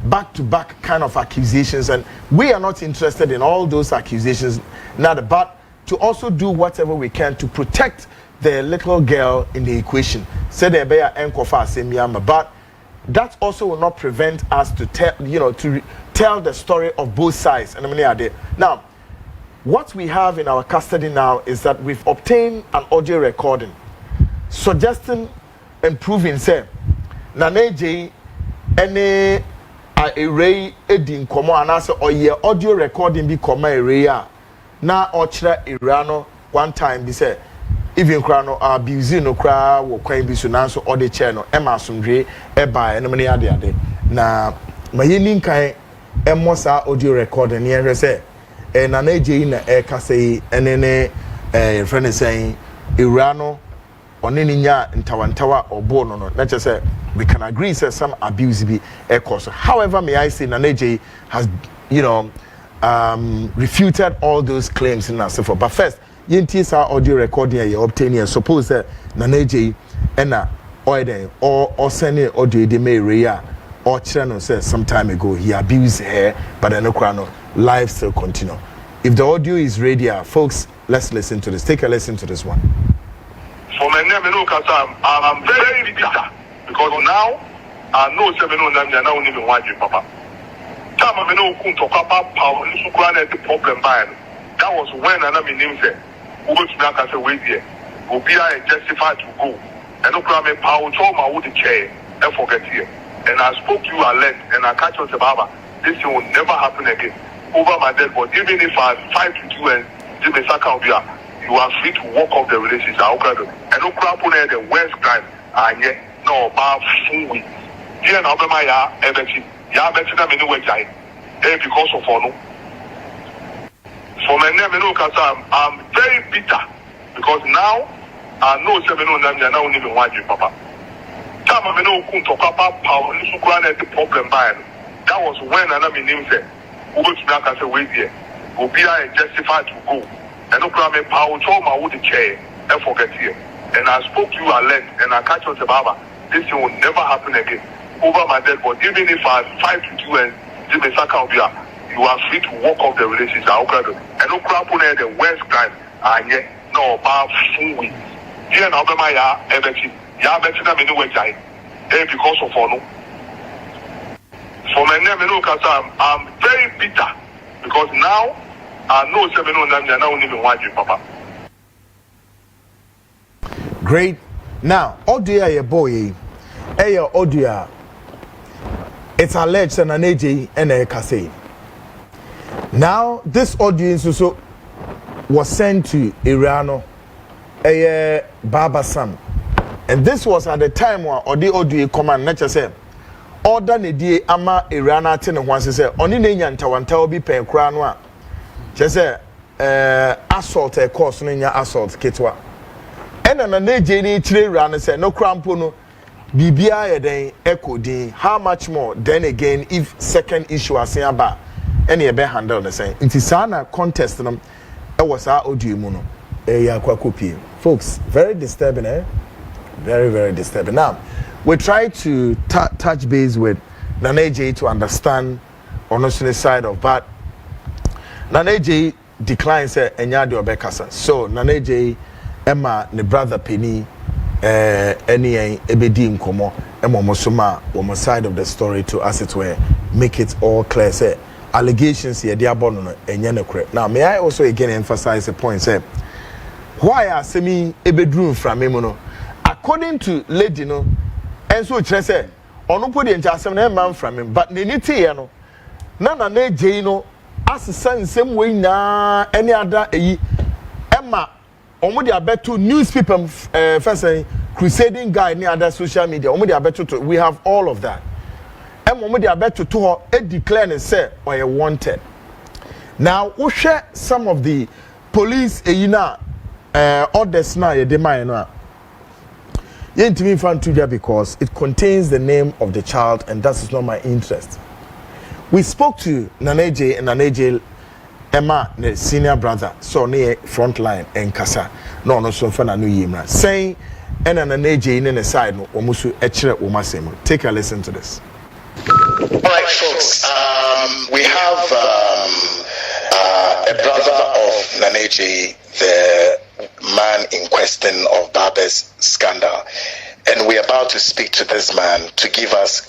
back to back kind of accusations, and we are not interested in all those accusations now, but to also do whatever we can to protect the little girl in the equation. Said they bear enkofa semiyama, but that also will not prevent us to tell, tell the story of both sides. And now, what we have in our custody now is that we've obtained an audio recording suggesting and proving, say, Naneji, any Eeii Edin Komo, and also audio recording be Koma Eeii. Na ochra Irano one time be say even krano abuse no kra wo kwan bi so nanso ode che no e ma asomdwe e ba e no me ade na mayeni nkan e mosa audio recording ne hwe say na eje na e ka say enene friend saying Irano one ni nya ntawantawa obo no na che say we can agree say some abuse be e cause. However, may I say na eje has refuted all those claims in us. But first, yentis our audio recording you obtain here. Suppose that Naneji ena or sending audio de Eeii or channel says some time ago he abused her, but then no life still continue. If the audio is ready, folks, let's listen to this. Take a listen to this one. For my name, I'm very bitter because now I know 7 now only even want you, Papa. Time I know talk about power, the problem by that was when I name said, who goes back and say, wait here, will be justified to go. And no problem, power, told my wood chair and forget here. And I spoke to you at length and I catch on the Baba, this thing will never happen again. Over my dead body, even if I fight with you and Jimmy Saka, you are free to walk off the relationship. And no problem, the worst crime, and yet, no, about fool. Here now, my everything. Yeah, better than me no way because of honor. For my name, I'm very bitter because now I know 7 now only even want you, Papa. Time I know talk about power, the problem by that was when I name said, who goes back and say, wait here, will be justified to go. And no problem, power, told my wood chair and forget here. And I spoke to you at length and I catch on the Baba, this thing will never happen again. Over my dead body, even if I fight with you and Jimmy Saka, you are free to walk off the relationship. And no problem, the worst crime, and yet, no, about fool. Here now, my everything. Yeah, better than me no way because of honor. For my name, I'm very bitter because now I know 7 now only even want you, Papa. Great. Now, audio your boy, audio. It's alleged that Naneji and Kase. Now, this audience also was sent to Irano, Baba Sam. And this was at the time when the audio command nature said, order the day ama Irana ten once said, only Nyan Tawanta be paying crown. Just say, assault a course, Nanya assault, Kitwa. And an Naneji trade ran and said, no crampono. BBI then echo the how much more then again if second issue as saying about any be handle the same. It is a contest them. It was our audio mono. Kwaku. Folks, very disturbing, Very, very disturbing. Now, we try to touch base with Naneji to understand on the side of, but Naneji declines Enyadi Obekasa. So Naneji Emma, the brother Penny. Any ebedi nkomo emomosoma on side of the story to as it were make it all clear say allegations here dia bono no enye ne kure. Now may I also again emphasize the point say why are semi ebedru from me no according to lady no enso kire say ono podi encha asem na man from him but neni tie no na Naneji no asesa nsem we na any other eyi emma omo dey abeto newspaper first crusading guy any other social media omo dey abeto we have all of that and omo dey abeto to her e declare and say or wanted. Now we share some of the police na orders na ye dey mind na yentimi fan to because it contains the name of the child and that is not my interest. We spoke to Naneji and Naneji Emma, the senior brother, so near front line and Kasa. No, so far, no yimra. Saying, and an Naneji in the side, no, Omusu, Echere, Omasemo. Take a listen to this. All right, folks. We have a brother of Naneji, the man in question of Baba's scandal. and we're about to speak to this man to give us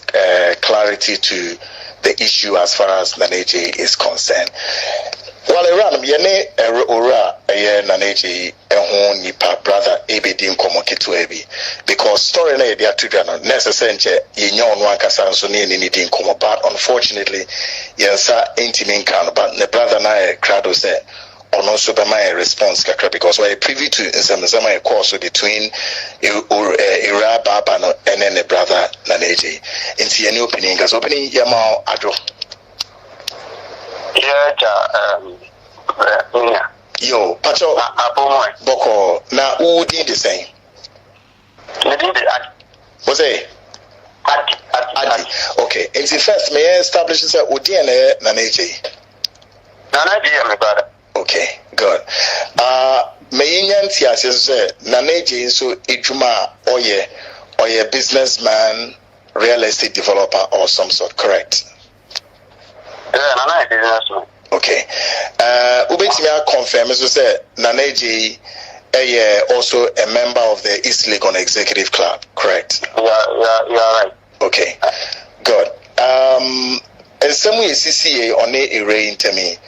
clarity to the issue as far as Naneji is concerned. Well, around yene ora Naneji nipa brother ebedi nkomoketu ebi because story na dey atudwa no necessary yenya onu ankasa nso ne ni di nkomo, but unfortunately yensa intimi nkan, but the brother na crowd say ono so be my response kakra because we privy to some course between Ira Baba no and then the brother Naneji. Into any opening as opening yama adro. Yo, Pacho Boko na who did the same? Was it? Adi. Okay. And the first may I establish that Odiane Naneji. Naneji, my brother. Okay, good. May Yantia says Naneji so Ijuma Oye businessman, real estate developer or some sort, correct? Yeah, Naneji businessman. Okay. Ubetimia confirm so say Naneji also a member of the East Legon Executive Club, correct? Yeah, you are right. Okay. Good. And some way CCA on a array into me.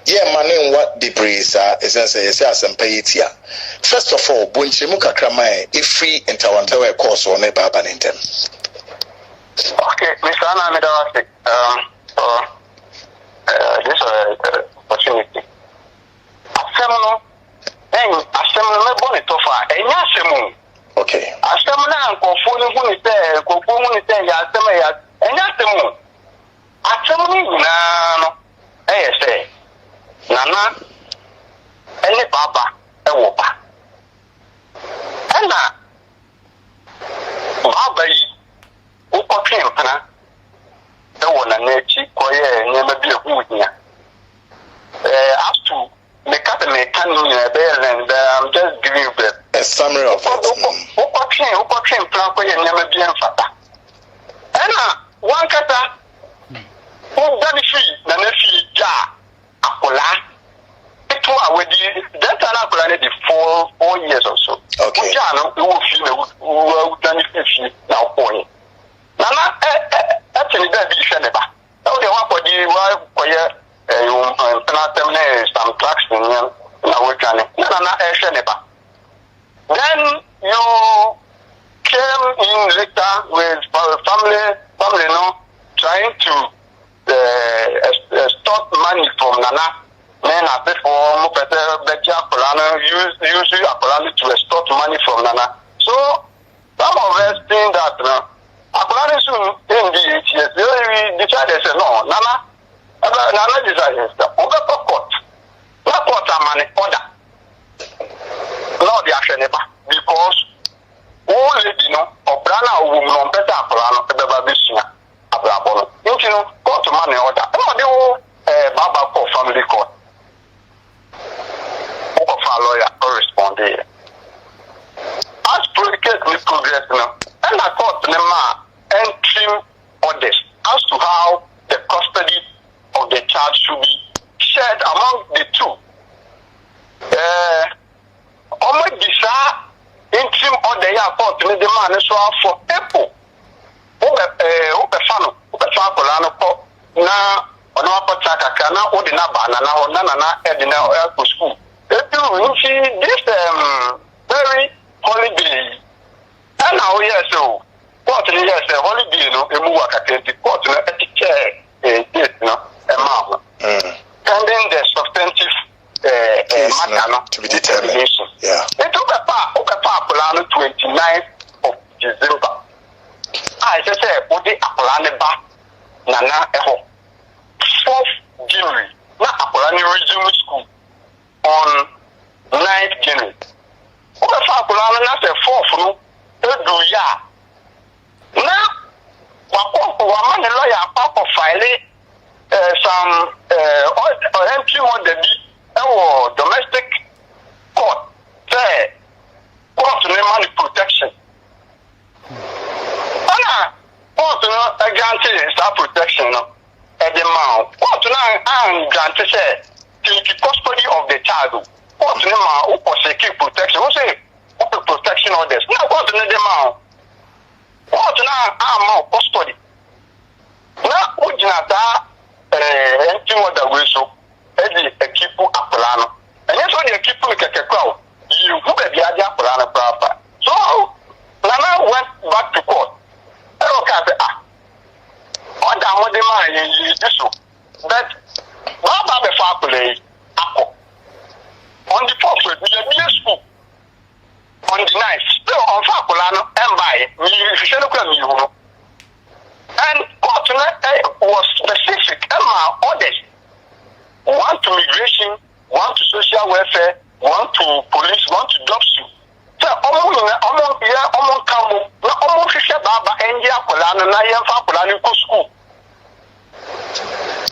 Yeah, man, what the breeze is some payitia. First of all, Bunchimuka Kramai, if free and Tawantawa course on a babanintum. Okay, Mr. Anna, this opportunity. Okay. Nana, any baba, a whopper. Anna, Baba, who came, Pana, the one and nature, never be a wood here. As to make up a mechanic, and I'm just giving you a summary of it. Who came, Planko, and never be a fata. Anna, one kata, who done free, Nanafi, ja. Akola, it was with that Akola the 4 years or so. Okay. Who done it now point. Nana, actually, that be Sheneba. Okay, one for the some tracks in our channel. Nana, Sheneba. Then you came in later with family, no, trying to stock money from Nana. Men are before Betia Polano use Apolani to extort money from Nana. So some of us think that Apolani soon in the 8 years, we decided say no, Nana decided that over court. Not court money order. No the action because all lady no Obrana woman better Apolano Bababishina. You know, court money order. Baba for family court. Of our lawyer corresponded. As predicate with progress now, and I court entering orders as to how the custody of the child should be shared among the two. Interim order ya court the man is for people. Na ono apotaka kana odi na banana ona na edina to school. This very holiday. And now yes so court yes holiday no emu wakatenti court no etike date no emma. Pending the substantive matter no to be determined. Yeah. It took a plan 29th of December. I just say odi apolane ba nana eho 4th January. Na apolane resume school on 9th January. Oka fa apolane na say 4th no edu ya. Na wa man the lawyer papa file some entry on the domestic court. Say court no money protection. Court no guarantee staff protection no at the mount. Court no guarantee say the custody of the child. Court no ma who secure protection. Who say who protection orders? No court no the mount. ama custody na ujinata enti moda we so edi ekipu akola no enye so di ekipu kekekwa you who be dia akola no proper so Nana went back to court order mode ma yi so that baba be fa play on the 4th we school on the 9th so on fa kola no embaye we hwehwe no kwa mi hu and court was specific orders one to migration, one to social welfare, one to police, one to jobs. So almost come na almost hwehwe baba enje akola no na yemfa akola no ko school.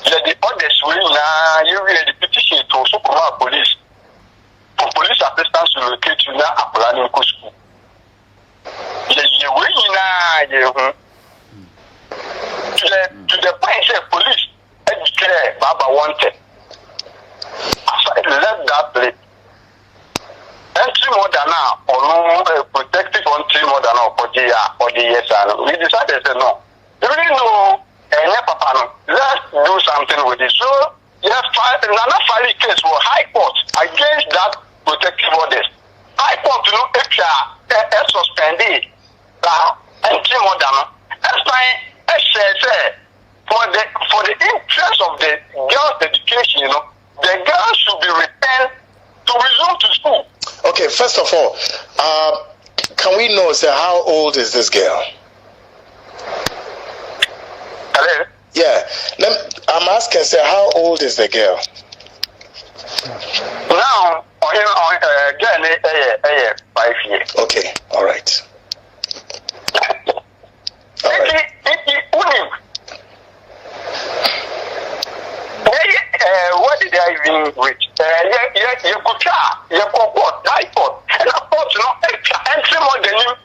The orders we na you read the petition to so call police for police assistance to locate you na akola no ko school. We na to the point say police declare baba wanted. Left that place. Entry more than now, or no protective entry more than now for the yes, we decided to no. We really know, papa, let's do something with it. So, you have another filing case for High Court against that protective orders. High Court, you know, if you are suspended, entry more than now. That's why I say, for the interest of the girls' education, you know, the girls should be returned to resume to school. Okay, first of all, can we know, sir, how old is this girl? Hello? Yeah, I'm asking, sir, how old is the girl? Now, girl, 5 years. Okay, all right. What did I even reach? You could try, you could what? Typhoid. And of course, you know, entry more than you.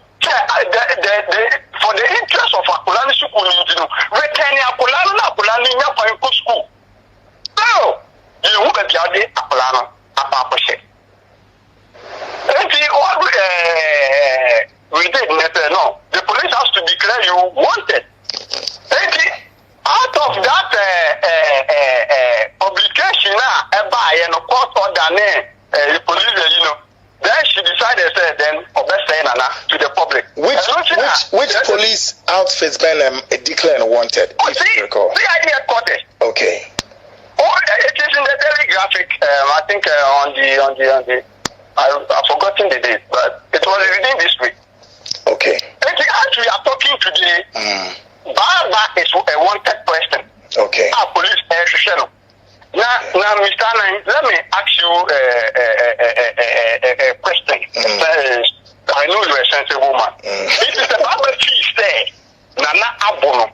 For the interest of Akulani school, you know, returning Akulani, Yapan school. So, you will be the Akulano, Apapashe. And we did no. The police has to declare you wanted. Out of that publication, and of course, the police, you know, then she decided then to the public. Which police outfits been declared wanted? The idea caught it. Okay. Oh, it is in the Daily Graphic. I think on the I've forgotten the date, but it was within this week. Okay. And as we are talking today. Baba is a wanted person. Okay. Police now, Mr. Annan, let me ask you a question. I know you're a sensible woman. If the Baba fees there, Nana Abono,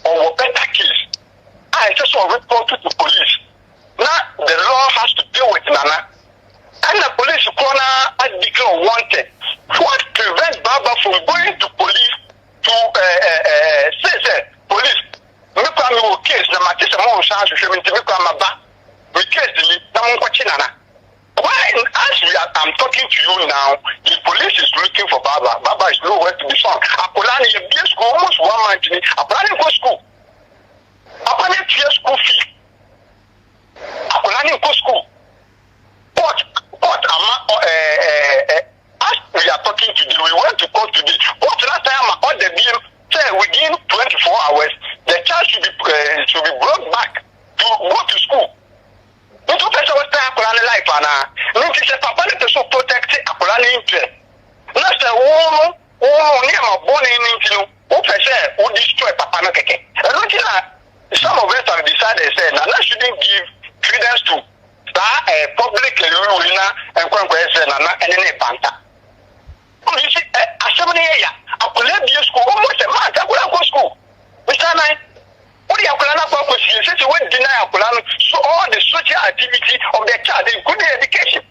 or better case, I just want to report to the police. Now, the law has to deal with Nana. And the police corner declare wanted. What prevents Baba from going to police to say police? Me kwa me case na matisa mo chance hwe me kwa maba. We case me na mo kwachi nana. Why I'm talking to you now, the police is looking for Baba. Baba is nowhere to be found. Akolani ye be school almost 1 month ni. Akolani go school. Akolani pay school fee. Akolani go school. But as we are talking today, we went to court today. But last time all the bill say within 24 hours, the child should be brought back to go to school. Into person was saying Akolani life and it is a papa that so protect Akolani interest. Not say near my born in into who who destroy papa no keke. And looking at some of us have decided say now shouldn't give credence to that public winner and say na any panta. You see, assembly area, Akolani school almost a month. Akolani go school. Mr. Annan, what do you Akolani go? You won't deny Akolani so all the social activity of the child, including education.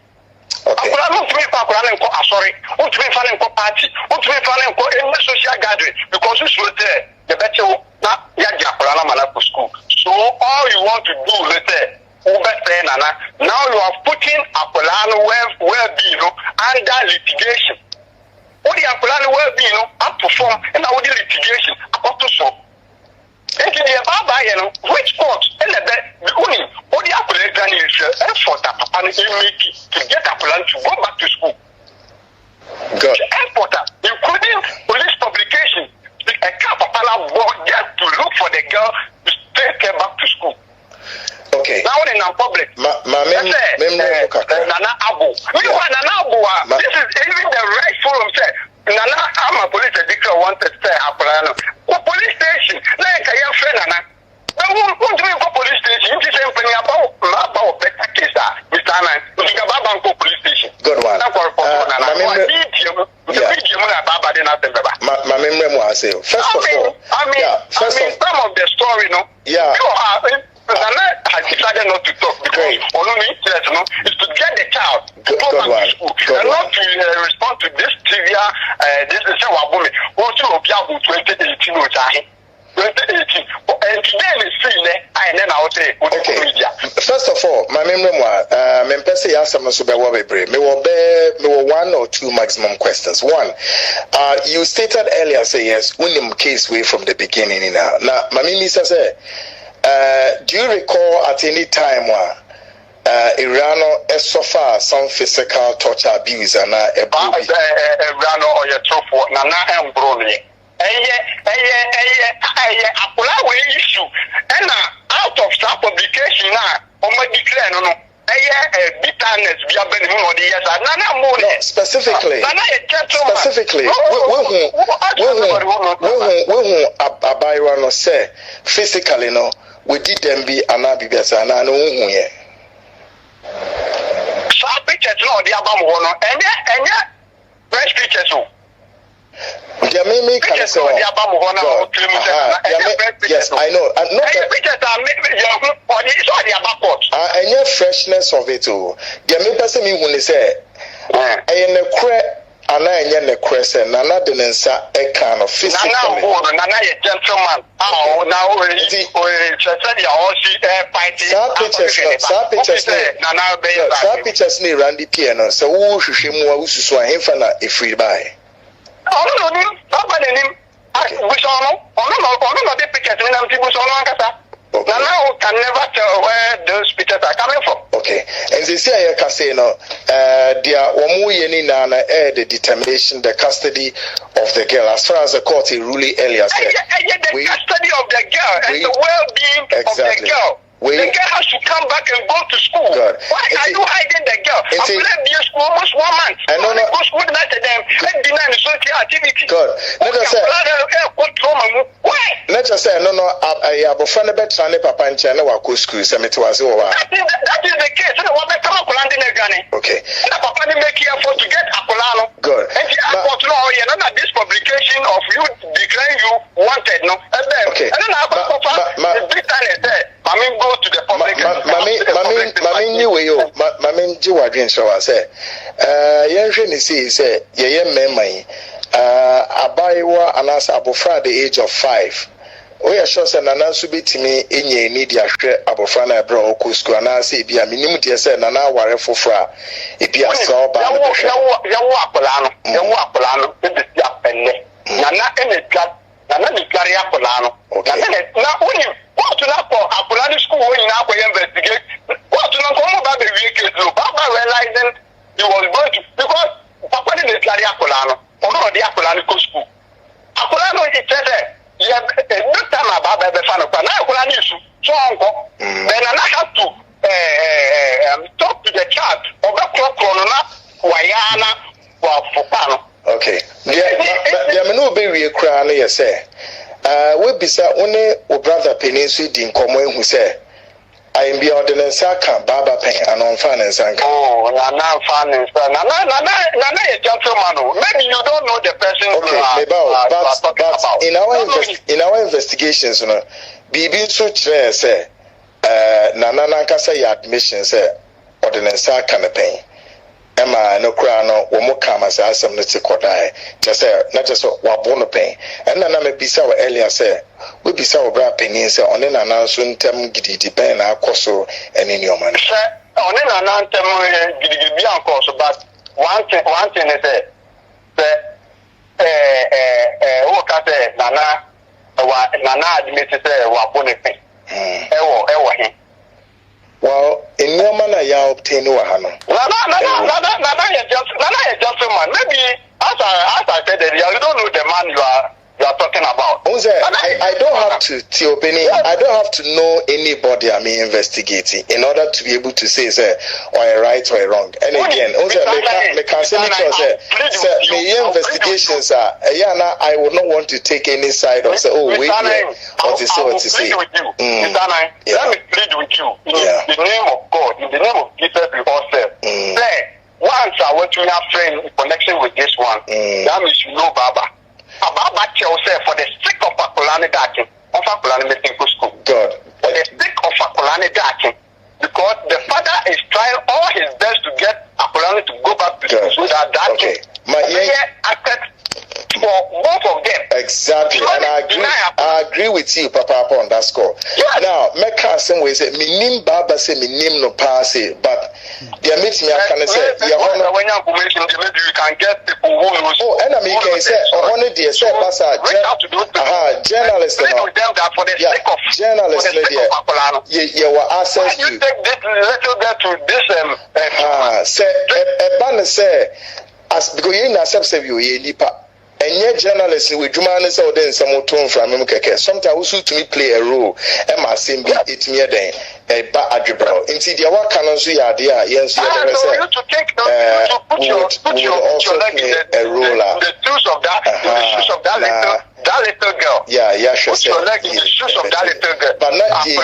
Akolani won't make Akolani go. Sorry, won't make Akolani go party, won't make Akolani go any social gathering because who's there? The better now you have Akolani man go school. So all you want to do later. Now you are putting Akolani well being under litigation. What the Apollo will be, up to form and all the litigation up to so. And the Baba, which court and the only what the Apollo is effort and to get Apollo to go back to school. Good. Effort, including police publication, a Apollo board just to look for the girl to take her back to school. Okay. Now in our public. Nana Abu. Nana Abu. This is even the right forum. Say Nana, I'm a police detective. Wanted to say Apollo. Police station. Like I have friend Nana. Who do you go police station? You say something about better case. Mr. Annan, you think about police station. Good one. First of all, some of the story, yeah. Nana has decided not to talk because only interest is to get the child to go back to school and not to respond to this trivial this is what woman also Obiabu 2018 2018 and today is free and then I'll say okay. First of all, my memoir me pese ya asem so be wo bebre me wo one or two maximum questions. One, you stated earlier say yes unim case way from the beginning now my minister say do you recall at any time Irano suffer some physical torture abuse and Irano or your troop Nana and Brony? Apollo issue and out of that publication now, my declare no. Bitterness, we are being more the years. Nana more specifically. Abaywa no say physically no. We did them be anabibesa and I know who ye. Some pictures no the abam one and fresh pictures so. There may can say the abam one yes, I know. And not the pictures are the abacot. And your freshness of it all. There may person me when they say and I am the crescent, Nana didn't say a kind of physically. Nana, a gentleman. Oh, now it's pictures near Randy Piano, so who should more who should him for a free buy. Oh, no, nobody name. We saw no pictures in people so Nana can never tell where those pictures are coming from. Okay. And they say I can say no the determination, the custody of the girl as far as the court ruling earlier said. The custody of the girl and the well-being of the girl. The girl has to come back and go to school. God. Why are you hiding the girl? I've left the school almost 1 month. I know not. Go school night to them and deny the social activity. God. Let us say. Why? Let us say no. I have a friend about China Papa and China who go school. So it was over. That is the case. Okay. Papa make effort to get Apollo. Good. And the airport law, you know that this publication of you declaring you wanted, no. Okay. And then I have the big time there. I mean, go to the public. Mami knew you. Mami Jiwadrin so I say. Yenshini say ye memory. Abaiwa anas abofra the age of 5. We are sure that Nana should be to me in ye need ya abofrana bro kusku and I say be a minimum dear said Nana ware for fra. If you are so bad, Nana the carrier Polano. Now, when you want to know for Apollo school, when you now investigate, what to know about the weekend, Papa realizing he was going to because Papa didn't carry Apollo, or not the Apollo school. Apollo is said, yeah, no time about the fan of Apollo issue. So, then I have to talk to the child of the clock, Wayana, for Pano. Okay. There may no be a crown, yes, sir. We be sa only o brother Peninsula din komo who say I am be ordinance aka baba pen and on finance and oh na finance na a gentleman. Maybe you don't know the person. Okay, but in our investigations no bibi so clear say nana nankasa ya admission say ordinance aka na pen Emma no crano wo mo kama say asem no tikodai just say not just wabo no pen and na me bisa wo earlier say we bisa wo bra penin say one na na so ntem gididi pen na akoso eni ni oman say one na na ntem gididi bi ankoso but one thing is say Nana admitted wa bonife. Ewo he. Well, in your manner, you obtain Wahano. Nana, you're just a man. Maybe as I said, you don't know the man you are talking about. I don't have to, Theobini, I don't have to know anybody I'm investigating in order to be able to say, or a right or a wrong. And again, investigations are, I would not want to take any side or say, wait here, what to say, what to say. Let me plead with you in the name of God, in the name of Jesus before self. Once I want to have friend in connection with this one, that means you know Baba. Baba tell for the sake of Akulani Dakin, of Akulani Medical School. God. For the sake of Akulani Dakin, because the father is trying all his best to get Akulani to go back to school so that Dakin acted for both of them. Exactly, and I agree with you, Papa, on that score. Yes. Now, Mecca some way say, "Minim Baba say, minim no pass but they meet me. I can say, when you can get people who knows. Oh, and I mean, can say, only the say, journalist, with them that for the sake of journalist, you were access to. You take this little bit to this say a banner say, as because you accept you nipa. And yet journalists with Jumanis or then some tone from Mukeke. Sometimes also to me play a role. Emma Simbi it me then a bad adjubro. Indeed, your work can also yes, you to take put your leg in the shoes of that little girl. Yeah, sure. Put your leg in the shoes of that little girl. But not the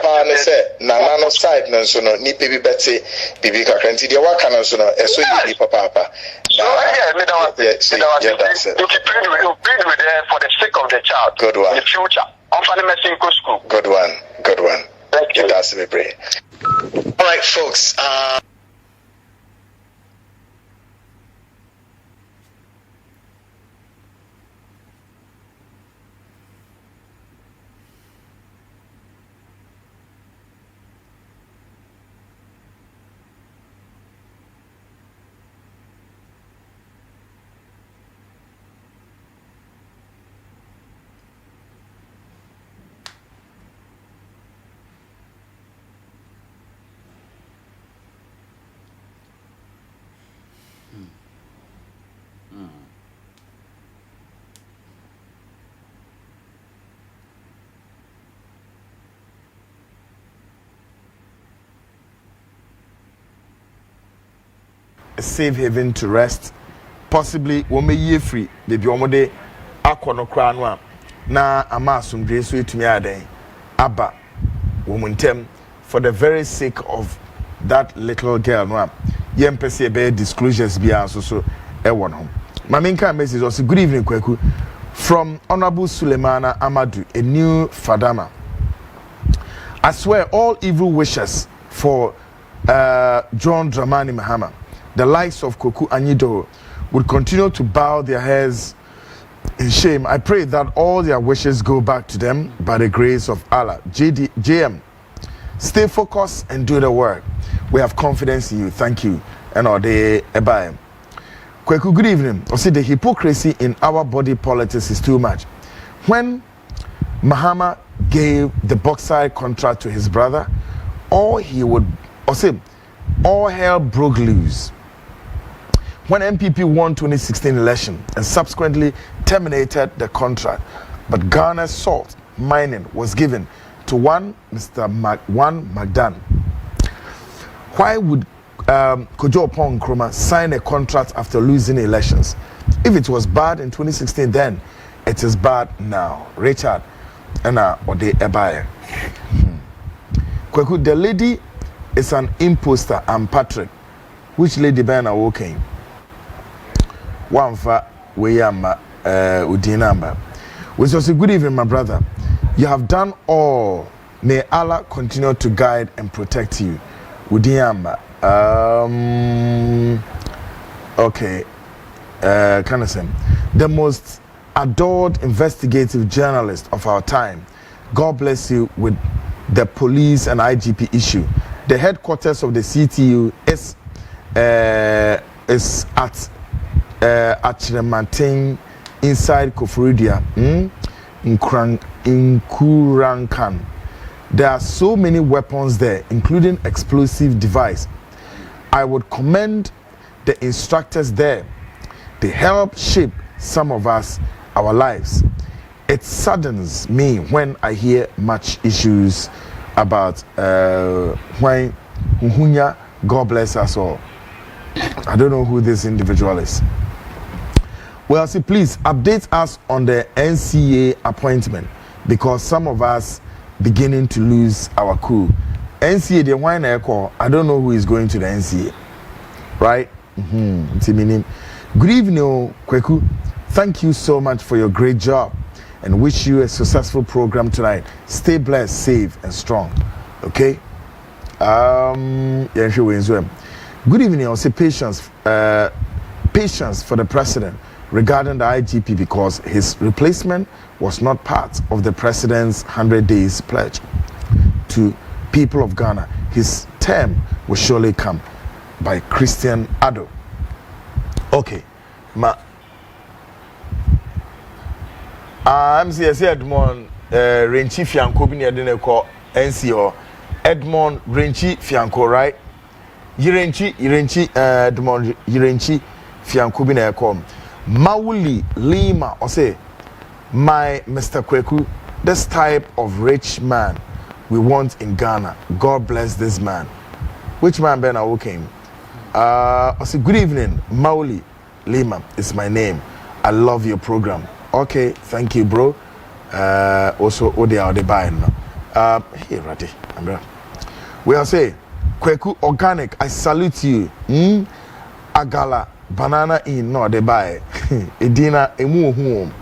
partner said, Nano side, no, so no, ni baby Betsy, baby Kakranti, the work can also know, so you papa. So, you plead with her for the sake of the child. Good one. In the future. I'm from the school. Good one. Thank you. That's me pray. All right, folks. A safe haven to rest, possibly one year free, baby omode akono kranwa na amasum dresu etumi aden aba womuntem for the very sake of that little girl no yempese be disclosures bia so e won ho maminka message was good evening Kwaku from Honorable Sulemana Amadu, a new Fadama. I swear all evil wishes for John Dramani Mahama, the likes of Kwaku Annan, would continue to bow their heads in shame. I pray that all their wishes go back to them by the grace of Allah. JM, stay focused and do the work. We have confidence in you. Thank you. And all day, bye. Kwaku, good evening. I see the hypocrisy in our body politics is too much. When Mahama gave the bauxite contract to his brother, all hell broke loose. When MPP won 2016 election and subsequently terminated the contract, but Ghana's salt mining was given to one Mr. Magdan. Why would Kojo Opon Nkrumah sign a contract after losing elections? If it was bad in 2016 then, it is bad now. Richard and Ode Ebaye. Kwaku, the lady is an imposter and Patrick. Which lady Ben are walking? One for Weyama Udinamba. Which was a good evening, my brother. You have done all. May Allah continue to guide and protect you. Udinamba. Okay. Kanasem. The most adored investigative journalist of our time. God bless you with the police and IGP issue. The headquarters of the CTU is at Achremantin inside Koforidia, Nkurankan. There are so many weapons there, including explosive device. I would commend the instructors there. They help shape some of us, our lives. It saddens me when I hear much issues about when Uhunya, God bless us all. I don't know who this individual is. Well, see, please update us on the NCA appointment because some of us beginning to lose our cool. NCA, the wine I call, I don't know who is going to the NCA. Right? Good evening, Kwaku. Thank you so much for your great job and wish you a successful program tonight. Stay blessed, safe, and strong. Okay? Good evening. I'll say patience for the president regarding the IGP because his replacement was not part of the president's 100 days pledge to people of Ghana. His term will surely come. By Christian Ado. Okay. I'm CS Edmond Renchi Fianco bi ne de ko NCO Edmond Renchi Fianco, right? Yirenchi Edmond Yirenchi Fianco bi ne ko Mauli Lima or say my Mr. Kwaku, this type of rich man we want in Ghana. God bless this man. Which man Ben came? I say good evening, Mauli Lima is my name. I love your program. Okay, thank you, bro. Also, Odia Odebain. Here, Rati. We are say, Kwaku Organic, I salute you. Agala, banana in no Odebae. Edina, emu home.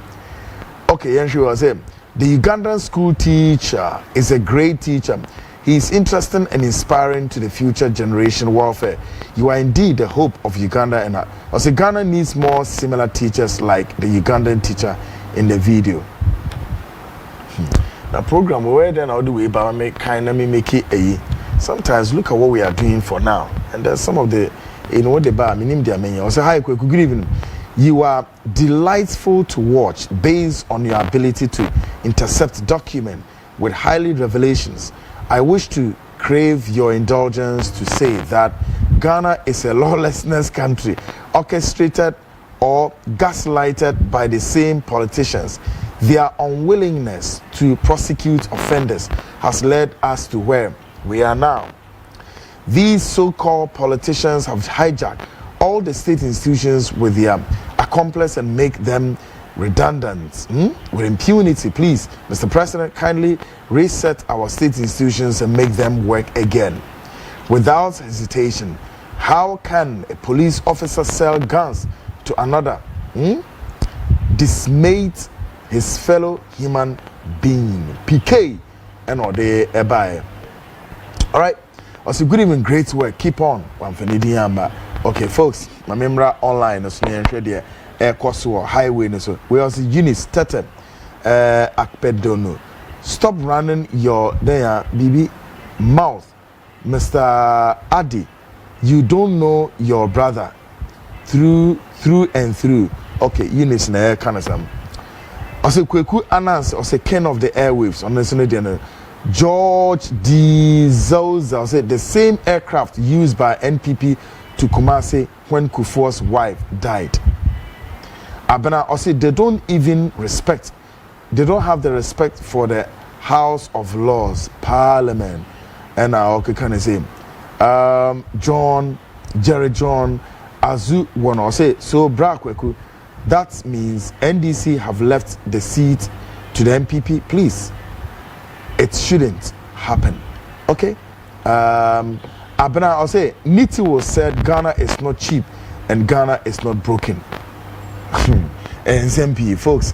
Okay, Yanshu was saying, the Ugandan school teacher is a great teacher. He is interesting and inspiring to the future generation warfare. You are indeed the hope of Uganda, and also Ghana needs more similar teachers like the Ugandan teacher in the video. The program where then all the way, but make it a. Sometimes look at what we are doing for now, and there's some of the what they buy. I say hi, good evening. You are delightful to watch based on your ability to intercept document with highly revelations. I wish to crave your indulgence to say that Ghana is a lawlessness country orchestrated or gaslighted by the same politicians. Their unwillingness to prosecute offenders has led us to where we are now. These so-called politicians have hijacked all the state institutions with their accomplice and make them redundant with impunity. Please, Mr. President, kindly reset our state institutions and make them work again without hesitation. How can a police officer sell guns to another? Dismate his fellow human being. PK and all they buy. All right. Also, good evening, great work. Keep on. Okay, folks, my member online is there. Highway so we also Eunice Tete Akpedono. Stop running your BB mouth, Mr. Adi. You don't know your brother through and through. Okay, Eunice na kind of some. Also Kwaku Annan also king of the airwaves on the George D. Zoza said the same aircraft used by NPP to Kumasi when Kufuor's wife died. Abena also they don't even respect, they don't have the respect for the House of Laws, Parliament, and I can say Jerry John Azu wanna say so Brakweku. That means NDC have left the seat to the MPP. Please, it shouldn't happen. Okay. Abena I'll say Nitiwo said Ghana is not cheap and Ghana is not broken. And SMP folks.